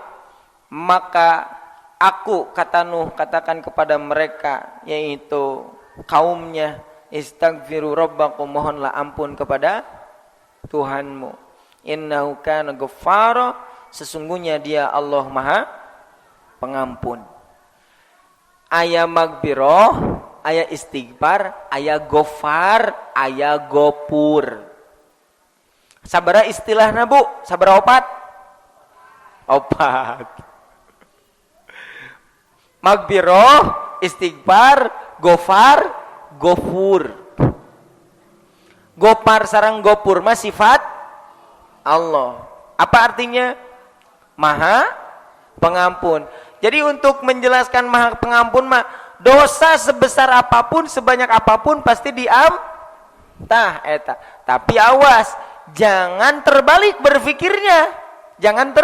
Maka aku, kata Nuh, katakan kepada mereka, yaitu kaumnya, istaghfiru rabbakum, mohonlah ampun kepada Tuhanmu. Innahu kana ghaffaro, sesungguhnya dia Allah Maha Pengampun. Aya magfirah, aya istighfar, aya gofar, aya gopur. Sabaraha istilahna Bu? Sabaraha opat? Opat. Magfirah, istighfar, gofar, gofur. Gopar sareng gopur mah sifat Allah. Apa artinya? Maha Pengampun. Jadi untuk menjelaskan Maha Pengampun mah, dosa sebesar apapun, sebanyak apapun pasti tah eta. Tapi awas, jangan terbalik berpikirnya. Jangan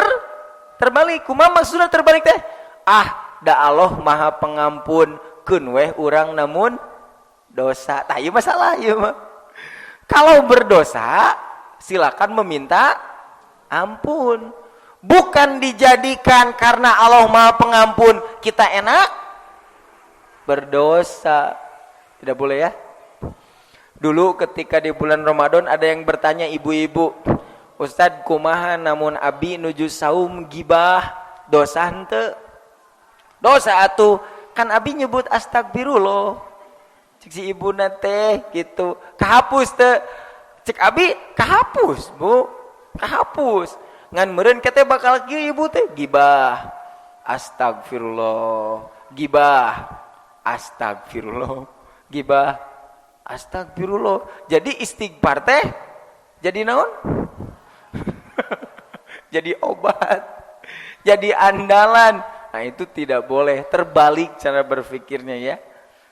terbalik. Kumaha maksudna terbalik teh? Da Allah Maha Pengampun, keun weh urang namun dosa. Tah ieu masalah ieu mah. Kalau berdosa, silakan meminta ampun. Bukan dijadikan karena Allah Maha Pengampun kita enak berdosa. Tidak boleh ya. Dulu ketika di bulan Ramadan ada yang bertanya ibu-ibu, Ustadz kumaha namun abi nuju saum gibah dosa henteu? Dosa atuh, kan abi nyebut astagfirullah. Cek si ibu nate gitu, kahapus teu. Cek abi kahapus Bu, kahapus. Ngan meureun kete bakal kieu ibu teh gibah astagfirullah, gibah astagfirullah, gibah astagfirullah. Jadi istighfar teh jadi naon? Jadi obat, jadi andalan. Nah itu tidak boleh, terbalik cara berpikirnya ya.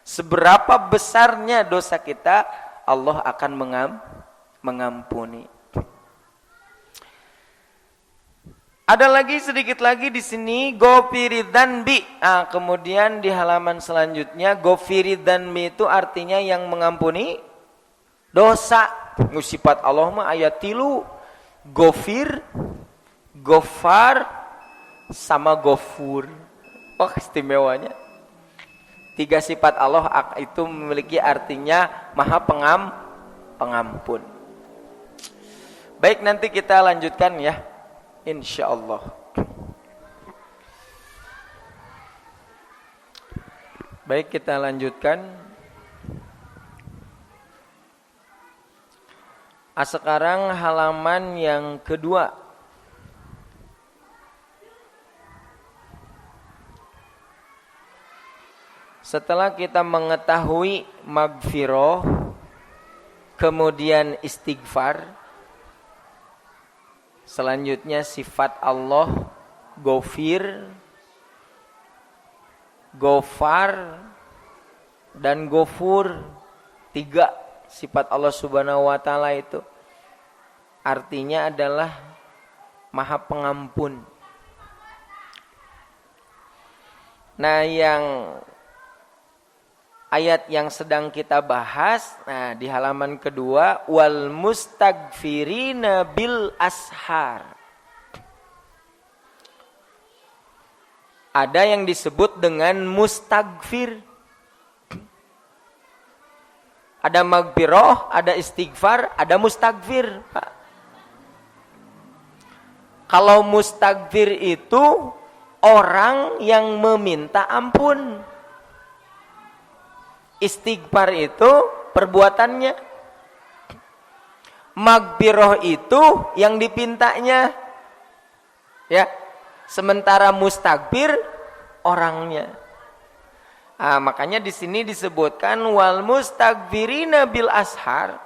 Seberapa besarnya dosa kita, Allah akan mengampuni. Ada lagi sedikit lagi di sini gofiridzanbi. Kemudian di halaman selanjutnya gofiridzanbi itu artinya yang mengampuni dosa. Sifat Allah mah ayat 3. Gofir, gofar, sama gofur. Oh istimewanya. 3 sifat Allah itu memiliki artinya Maha Pengampun. Baik, nanti kita lanjutkan ya, insyaallah. Baik, kita lanjutkan. Sekarang halaman yang kedua. Setelah kita mengetahui magfirah, kemudian istighfar, selanjutnya sifat Allah gofir, gofar, dan gofur. 3 sifat Allah subhanahu wa ta'ala itu artinya adalah Maha Pengampun. Nah yang ayat yang sedang kita bahas, nah di halaman kedua, wal mustaghfirina bil ashar. Ada yang disebut dengan mustaghfir. Ada magfirah, ada istighfar, ada mustaghfir. Kalau mustaghfir itu orang yang meminta ampun. Istighfar itu perbuatannya. Magfirah itu yang dipintanya. Ya. Sementara mustaghfir orangnya. Makanya di sini disebutkan wal mustaghfirina bil ashar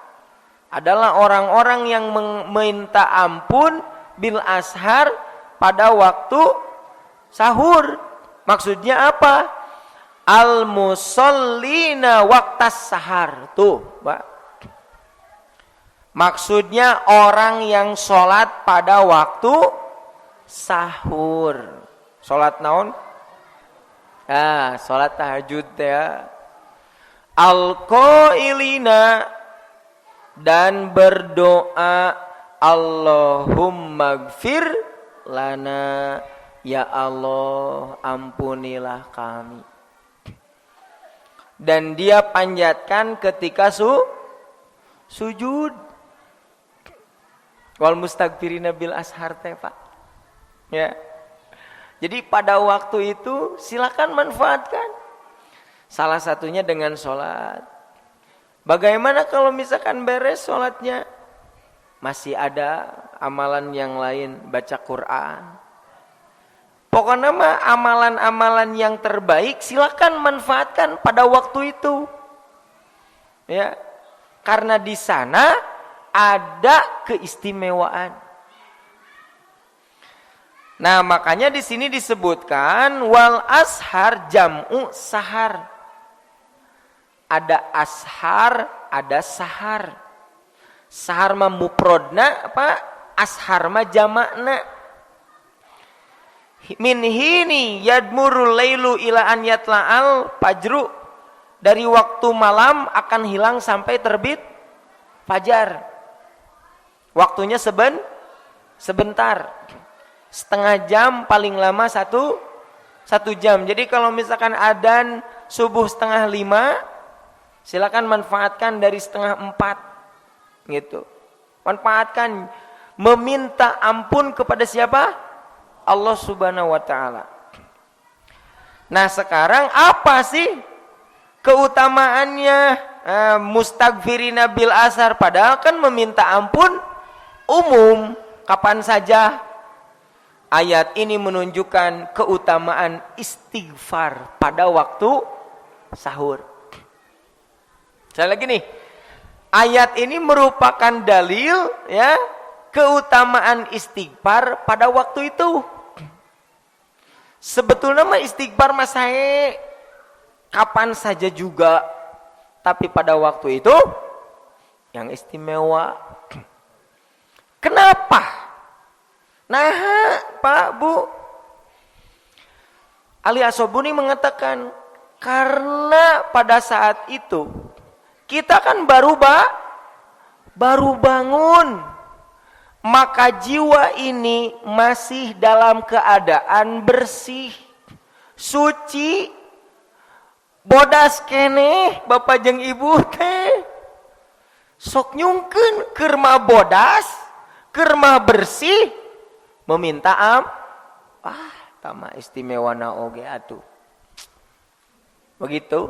adalah orang-orang yang meminta ampun bil ashar pada waktu sahur. Maksudnya apa? Al-musallina waqtas sahar. Tuh, Pak. Maksudnya orang yang sholat pada waktu sahur. Sholat naon? Sholat tahajud ya. Al-qailina, dan berdoa Allahumma gfir lana, ya Allah ampunilah kami. Dan dia panjatkan ketika sujud. Wal mustaghfirina bil ashar teh, Pak. Ya. Jadi pada waktu itu silakan manfaatkan. Salah satunya dengan sholat. Bagaimana kalau misalkan beres sholatnya, masih ada amalan yang lain, baca Quran. Pokoknya mah amalan-amalan yang terbaik silakan manfaatkan pada waktu itu. Ya. Karena di sana ada keistimewaan. Nah, makanya di sini disebutkan wal ashar jam'u sahar. Ada ashar, ada sahar. Sahar mah mufradna, apa? Ashar mah jamakna. Min hini yadmurul lailu ila an yatla'al fajru. Dari waktu malam akan hilang sampai terbit fajar. Waktunya sebentar. Setengah jam, paling lama satu jam. Jadi kalau misalkan adzan subuh 4:30, silakan manfaatkan dari 3:30 gitu. Manfaatkan meminta ampun kepada siapa? Allah Subhanahu wa taala. Nah, sekarang apa sih keutamaannya mustaghfirina bil ashar? Padahal kan meminta ampun umum kapan saja. Ayat ini menunjukkan keutamaan istighfar pada waktu sahur. Saya lagi nih, ayat ini merupakan dalil ya keutamaan istighfar pada waktu itu. Sebetulnya mah istighfar mah saya kapan saja juga, tapi pada waktu itu yang istimewa. Kenapa? Nah, Pak, Bu, Ali Asobuni mengatakan karena pada saat itu kita kan baru bangun, maka jiwa ini masih dalam keadaan bersih, suci, bodas keneh Bapak jeung Ibu teh. Sok nyungkeun keur mah bodas, keur mah bersih, meminta tama istimewana oge atuh. Begitu.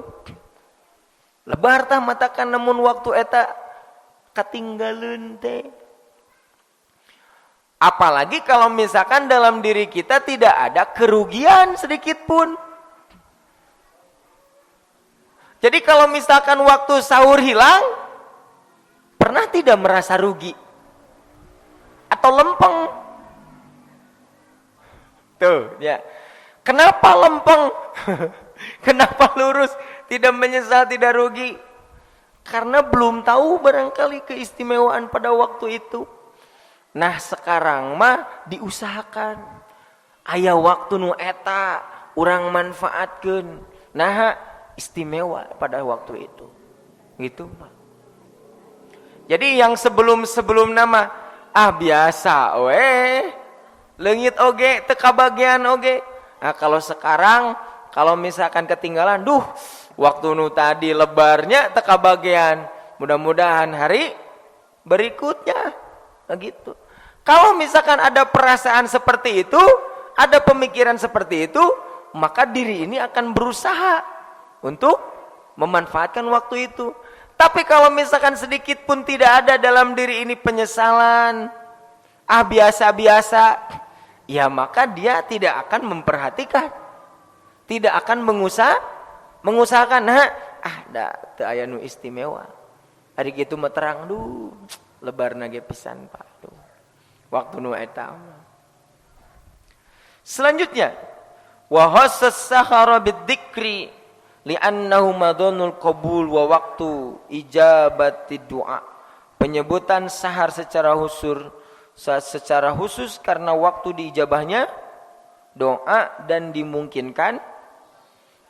Lebar tah matakan namun waktu eta katinggalun teh. Apalagi kalau misalkan dalam diri kita tidak ada kerugian sedikit pun. Jadi kalau misalkan waktu sahur hilang, pernah tidak merasa rugi? Atau lempeng? Tuh, ya. Kenapa lempeng? Kenapa lurus? Tidak menyesal, tidak rugi? Karena belum tahu barangkali keistimewaan pada waktu itu. Nah, sekarang mah diusahakan. Aya waktu nu eta urang manfaatkeun. Nah, istimewa pada waktu itu. Gitu, Pak. Jadi yang sebelum nama biasa leungit oge teu kabagian oge. Nah, kalau sekarang kalau misalkan ketinggalan, waktu nu tadi lebarnya teu kabagian. Mudah-mudahan hari berikutnya begitu. Kalau misalkan ada perasaan seperti itu, ada pemikiran seperti itu, maka diri ini akan berusaha untuk memanfaatkan waktu itu. Tapi kalau misalkan sedikit pun tidak ada dalam diri ini penyesalan, biasa-biasa, ya maka dia tidak akan memperhatikan, tidak akan mengusahakan. Teu aya nu istimewa. Hari kitu mah terang lebarna ge pisan, Pak. Waktu nu eta. Selanjutnya, Wa hassas sahara bidzikri li'annahu madhanul qabul wa waqtu ijabati du'a. Penyebutan sahar secara khusus karena waktu diijabahnya doa dan dimungkinkan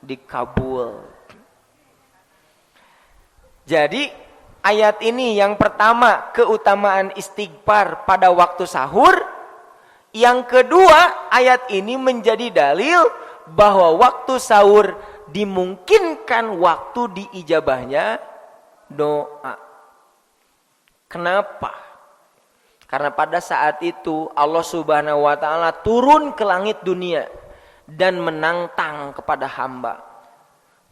dikabul. Jadi ayat ini yang pertama keutamaan istighfar pada waktu sahur. Yang kedua, ayat ini menjadi dalil bahwa waktu sahur dimungkinkan waktu diijabahnya doa. Kenapa? Karena pada saat itu Allah Subhanahu wa taala turun ke langit dunia dan menantang kepada hamba.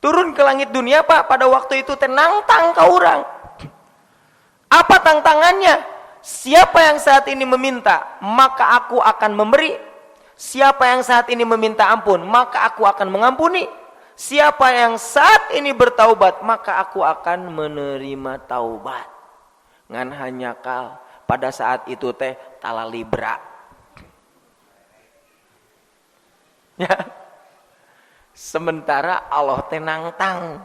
Turun ke langit dunia Pak, pada waktu itu tenantang ke orang. Apa tantangannya? Siapa yang saat ini meminta, maka aku akan memberi. Siapa yang saat ini meminta ampun, maka aku akan mengampuni. Siapa yang saat ini bertaubat, maka aku akan menerima taubat. Ngan hanya kal pada saat itu teh tala libra. Ya. Sementara Allah tenangtang.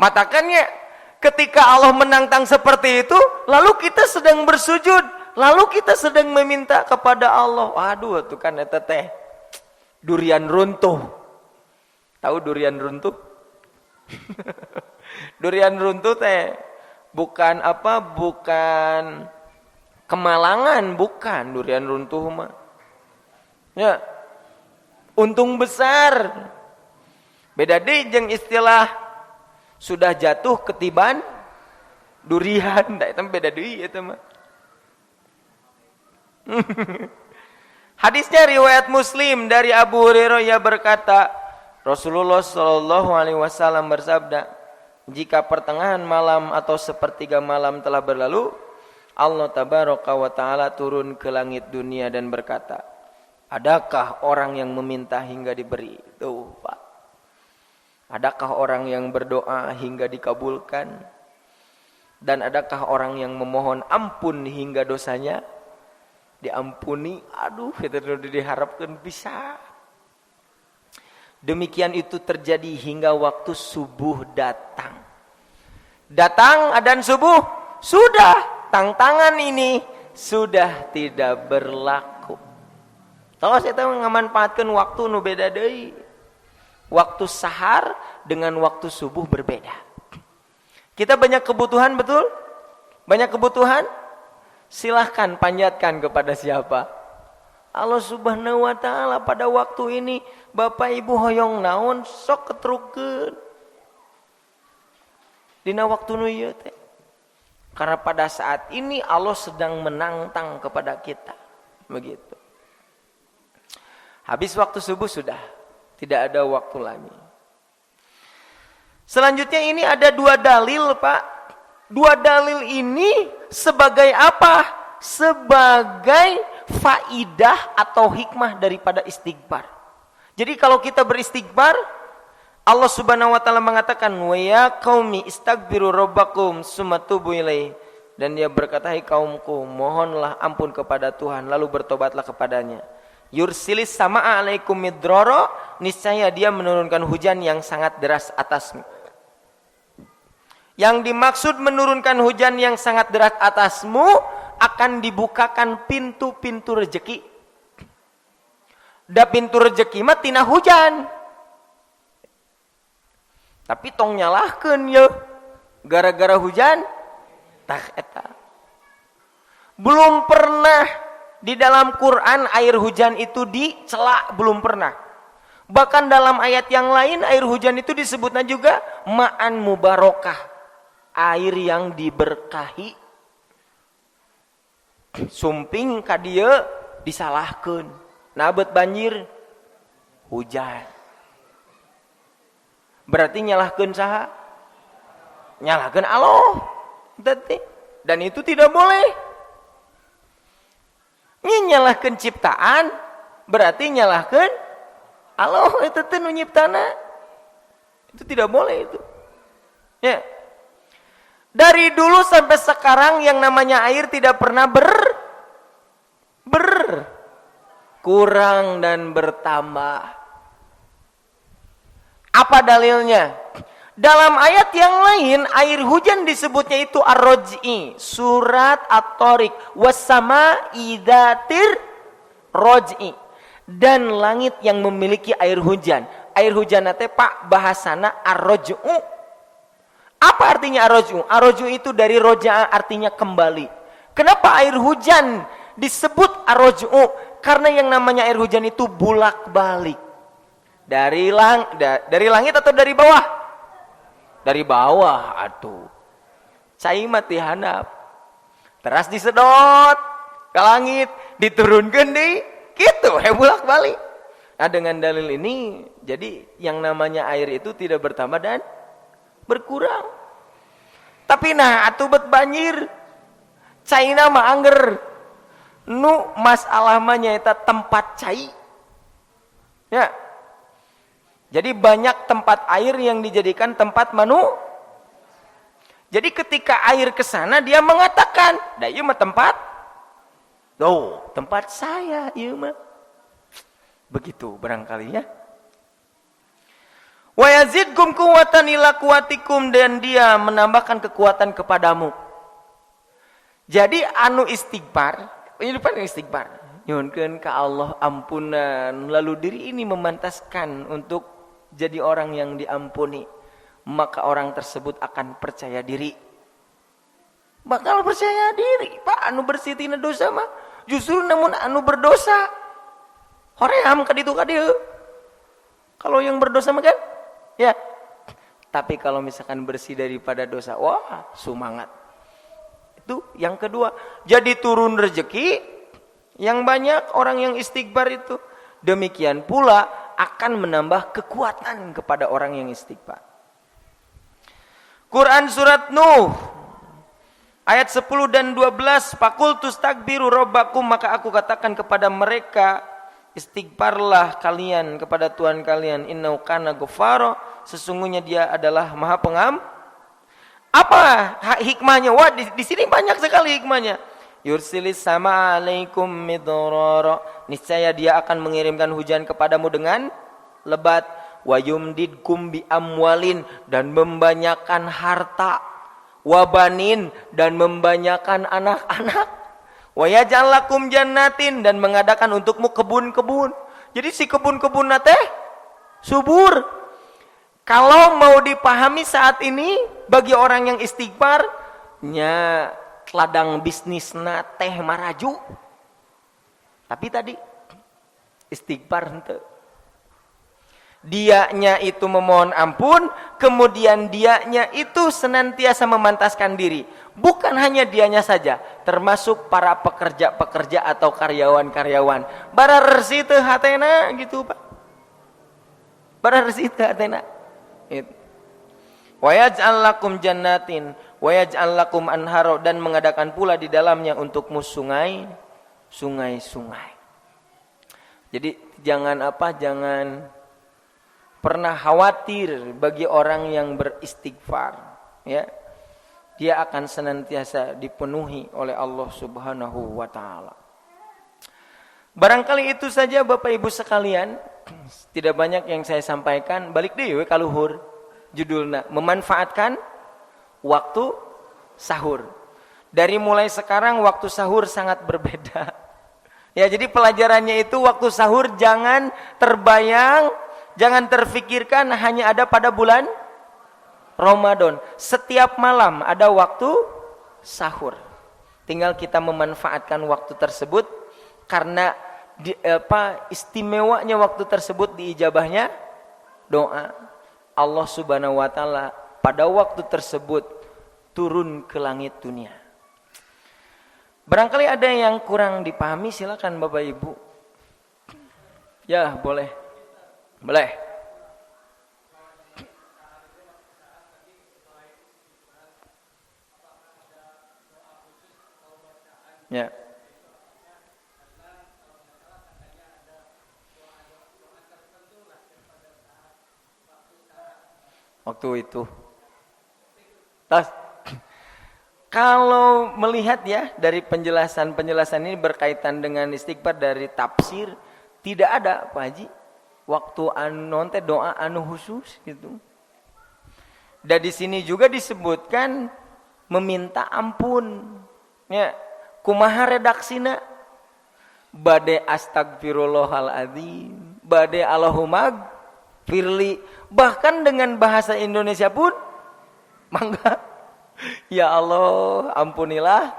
Matakannya ketika Allah menantang seperti itu, lalu kita sedang bersujud, lalu kita sedang meminta kepada Allah. Waduh, itu kan eta teh durian runtuh. Tahu durian runtuh? Durian runtuh teh bukan apa? Bukan kemalangan, bukan durian runtuh mah. Ya. Untung besar. Beda deui jeung istilah sudah jatuh ketiban durian, da eta beda deui eta mah. Hadisnya riwayat Muslim dari Abu Hurairah, ia berkata, Rasulullah sallallahu alaihi wasallam bersabda, jika pertengahan malam atau sepertiga malam telah berlalu, Allah tabaraka wa taala turun ke langit dunia dan berkata, adakah orang yang meminta hingga diberi? Tuh, Pak. Adakah orang yang berdoa hingga dikabulkan? Dan adakah orang yang memohon ampun hingga dosanya diampuni? Aduh, itu diharapkan bisa. Demikian itu terjadi hingga waktu subuh datang. Datang adzan subuh, sudah tantangan ini sudah tidak berlaku. Tahu saya ngamanfaatkan waktu nu beda deui. Waktu sahar dengan waktu subuh berbeda. Kita banyak kebutuhan, betul? Banyak kebutuhan? Silahkan panjatkan kepada siapa? Allah Subhanahu wa taala. Pada waktu ini Bapak Ibu hoyong naon sok ketrukeun. Dina waktu nu ieu teh. Karena pada saat ini Allah sedang menantang kepada kita. Begitu. Habis waktu subuh sudah. Tidak ada waktu lagi. Selanjutnya ini ada dua dalil, Pak. Dua dalil ini sebagai apa? Sebagai faidah atau hikmah daripada istighfar. Jadi kalau kita beristighfar, Allah Subhanahu wa taala mengatakan, "Wa ya qaumi istaghfiru rabbakum tsumma tubu ilaihi." Dan dia berkata, "Hai kaumku, mohonlah ampun kepada Tuhan lalu bertobatlah kepadanya." Yursilis sama'a alaikum midrara, niscaya dia menurunkan hujan yang sangat deras atasmu. Yang dimaksud menurunkan hujan yang sangat deras atasmu, akan dibukakan pintu-pintu rezeki. Da pintu rezeki mah tina hujan. Tapi tong nyalahkeun ye. Gara-gara hujan tah eta. Belum pernah di dalam Quran air hujan itu dicela, belum pernah. Bahkan dalam ayat yang lain air hujan itu disebutnya juga ma'an mubarakah, air yang diberkahi. Sumping ka dieu disalahkeun. Nabeut banjir hujan. Berarti nyalahkeun saha? Nyalahkeun Allah. Dan itu tidak boleh. Nyalahkeun ciptaan berarti nyalahkeun Allah, itu teh nu nyiptana. Itu tidak boleh itu. Ya. Dari dulu sampai sekarang yang namanya air tidak pernah kurang dan bertambah. Apa dalilnya? Dalam ayat yang lain, air hujan disebutnya itu ar-roj'i, surat at-tariq, was-sama'i dzatir roj'i, dan langit yang memiliki air hujan. Air hujan nate Pak bahasana ar-roj'u. Apa artinya ar-roj'u? Ar-roj'u itu dari roja'a, artinya kembali. Kenapa air hujan disebut ar-roj'u? Karena yang namanya air hujan itu bolak-balik. Dari langit atau dari bawah? Dari bawah atuh. Cai mati handap. Teras disedot ke langit, diturunkan di gitu, bolak-balik. Nah, dengan dalil ini jadi yang namanya air itu tidak bertambah dan berkurang. Tapi nah atuh bet banjir. Caina mah angger. Nu masalah mah nyaeta tempat cai. Ya. Jadi banyak tempat air yang dijadikan tempat manu. Jadi ketika air ke sana dia mengatakan, "Da ieu mah tempat. Tuh, tempat saya ieu mah." Begitu barangkali ya. Wa yazidkum quwwatan ila quwwatikum, dan dia menambahkan kekuatan kepadamu. Jadi anu istighfar, ini depan istighfar. Nyuhunkeun ka Allah ampunan, lalu diri ini memantaskan untuk jadi orang yang diampuni, maka orang tersebut akan percaya diri. Bakal percaya diri, Pak, anu bersih tina dosa mah justru namun anu berdosa hoream ka ditu ka dieu. Kalau yang berdosa mah kan ya. Tapi kalau misalkan bersih daripada dosa, wah, semangat. Itu yang kedua, jadi turun rezeki yang banyak orang yang istighfar itu. Demikian pula akan menambah kekuatan kepada orang yang istighfar. Quran surat Nuh ayat 10 dan 12, faqultu stakbiru rabbakum, maka aku katakan kepada mereka, istighfarlah kalian kepada Tuhan kalian, innahu kana ghafara, sesungguhnya dia adalah Maha Apa hikmahnya? Wah, di sini banyak sekali hikmahnya. Yursilis sama alaikum midrara, niscaya dia akan mengirimkan hujan kepadamu dengan lebat. Wa yumdidkum bi amwalin, dan membanyakkan harta. Wa banin, dan membanyakkan anak-anak. Wa yaj'al lakum jannatin, dan mengadakan untukmu kebun-kebun. Jadi si kebun-kebun nate subur. Kalau mau dipahami saat ini bagi orang yang istighfar, nya ladang bisnisna teh maraju. Tapi tadi istighfar henteu. Dianya itu memohon ampun, kemudian dianya itu senantiasa memantaskan diri. Bukan hanya dianya saja, termasuk para pekerja-pekerja atau karyawan-karyawan. Bara resi teu hatena gitu, Pak. Bara resi teu hatena. Wa yaj'al lakum jannatin wa yaj'al lakum anhara, dan mengadakan pula di dalamnya untukmu sungai-sungai. Jadi jangan pernah khawatir bagi orang yang beristighfar, ya. Dia akan senantiasa dipenuhi oleh Allah Subhanahu wa taala. Barangkali itu saja Bapak Ibu sekalian, tidak banyak yang saya sampaikan. Balik deui ka luhur. Judulnya memanfaatkan waktu sahur. Dari mulai sekarang waktu sahur sangat berbeda. Ya, jadi pelajarannya itu waktu sahur jangan terbayang, jangan terfikirkan hanya ada pada bulan Ramadan. Setiap malam ada waktu sahur. Tinggal kita memanfaatkan waktu tersebut, karena istimewanya waktu tersebut diijabahnya doa. Allah Subhanahu wa taala pada waktu tersebut turun ke langit dunia. Barangkali ada yang kurang dipahami, silakan Bapak Ibu. Ya, boleh. Boleh. Ya. Waktu itu. Kalau melihat ya dari penjelasan ini berkaitan dengan istighfar dari tafsir, Tidak ada Pak Haji waktu anu teh doa anu khusus gitu. Dan di sini juga disebutkan meminta ampun. Ya, kumaha redaksina? Bade astagfirullahaladzim, bade Allahumma firli. Bahkan dengan bahasa Indonesia pun mangga. Ya Allah, ampunilah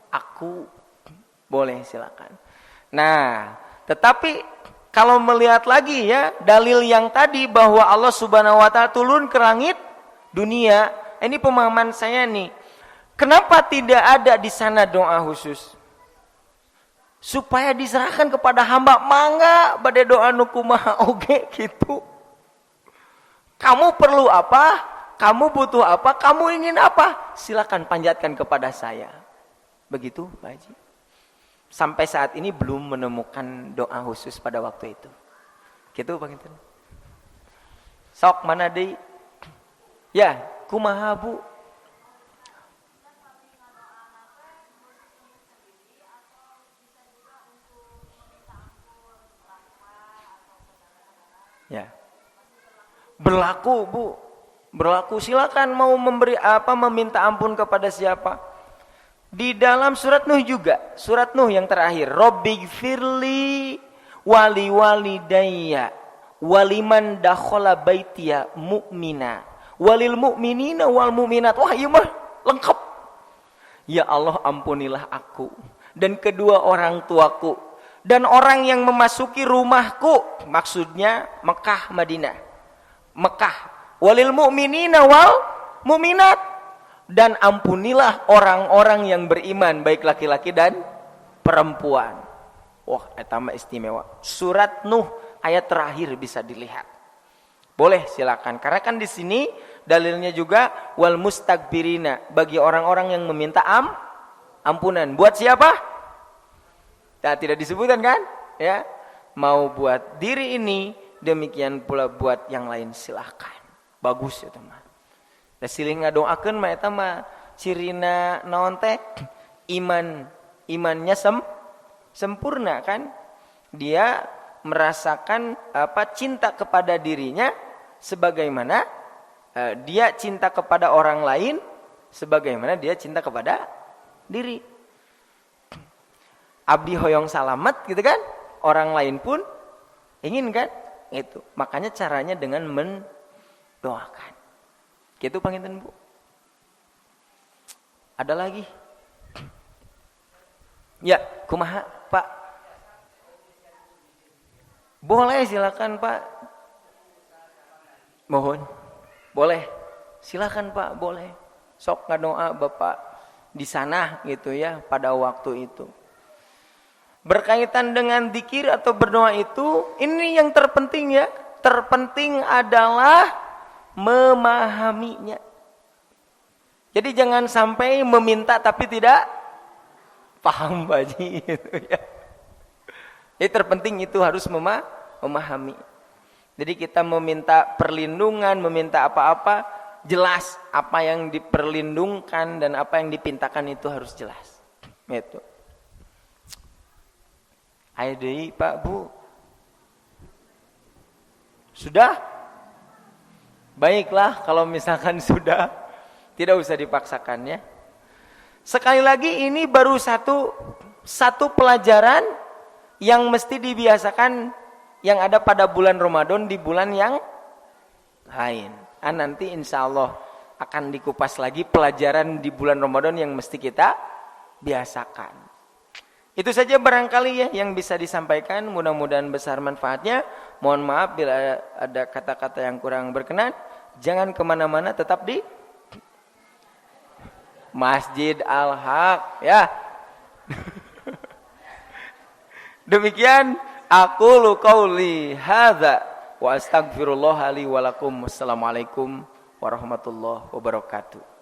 aku. Boleh, silakan. Nah, tetapi kalau melihat lagi ya, dalil yang tadi bahwa Allah Subhanahu wa taala turun ke langit dunia, ini pemahaman saya nih. Kenapa tidak ada di sana doa khusus? Supaya diserahkan kepada hamba, mangga bade doa nu kumaha oge gitu. Kamu perlu apa? Kamu butuh apa? Kamu ingin apa? Silakan panjatkan kepada saya. Begitu, Pak Haji. Sampai saat ini belum menemukan doa khusus pada waktu itu. Gitu, Pak Kinten. Sok mana deui? Ya, kumaha Bu? Ya. Berlaku, Bu. Berlaku, silakan mau memberi apa, meminta ampun kepada siapa. Di dalam surat Nuh juga, surat Nuh yang terakhir, Rabbighfirli wali walidayya waliman dakhala baitiya mu'mina walil mu'minina wal mu'minat. Wah, iya mah lengkap. Ya Allah, ampunilah aku dan kedua orang tuaku dan orang yang memasuki rumahku, maksudnya Mekah, Madinah. Mekah, walil mu'minina wal mu'minat, dan ampunilah orang-orang yang beriman, baik laki-laki dan perempuan. Wah, eta mah istimewa. Surat Nuh ayat terakhir bisa dilihat. Boleh, silakan. Karena kan di sini dalilnya juga wal mustakbirina, bagi orang-orang yang meminta ampunan. Buat siapa? Nah, tidak disebutkan kan? Ya, mau buat diri ini, demikian pula buat yang lain, silahkan. Bagus ya teman. Da siling ngadoakeun mah eta mah cirina naon teh? Imannya sempurna kan? Dia merasakan apa, cinta kepada dirinya sebagaimana dia cinta kepada orang lain sebagaimana dia cinta kepada diri. Abdi hoyong salamet gitu kan? Orang lain pun ingin kan? Itu. Makanya caranya dengan mendoakan. Gitu panginten Bu. Ada lagi? Ya, kumaha Pak? Boleh, silakan Pak. Mohon. Boleh. Silakan Pak, boleh. Sok ngadoa Bapak di sana gitu ya pada waktu itu. Berkaitan dengan zikir atau berdoa itu, ini yang terpenting ya. Terpenting adalah memahaminya. Jadi jangan sampai meminta tapi tidak paham Pak Haji gitu ya. Jadi terpenting itu harus memahami. Jadi kita meminta perlindungan, meminta apa-apa, jelas apa yang diperlindungkan dan apa yang dipintakan itu harus jelas. Gitu. Ayo deui Pak Bu. Sudah? Baiklah kalau misalkan sudah, tidak usah dipaksakan ya. Sekali lagi ini baru satu pelajaran yang mesti dibiasakan yang ada pada bulan Ramadan di bulan yang lain. Nanti insya Allah akan dikupas lagi pelajaran di bulan Ramadan yang mesti kita biasakan. Itu saja barangkali ya yang bisa disampaikan, mudah-mudahan besar manfaatnya. Mohon maaf bila ada kata-kata yang kurang berkenan. Jangan kemana-mana, tetap di Masjid Al-Haq ya. Demikian aqulu qauli hadza wa astaghfirullah li wa lakum. Wassalamualaikum warahmatullahi wabarakatuh.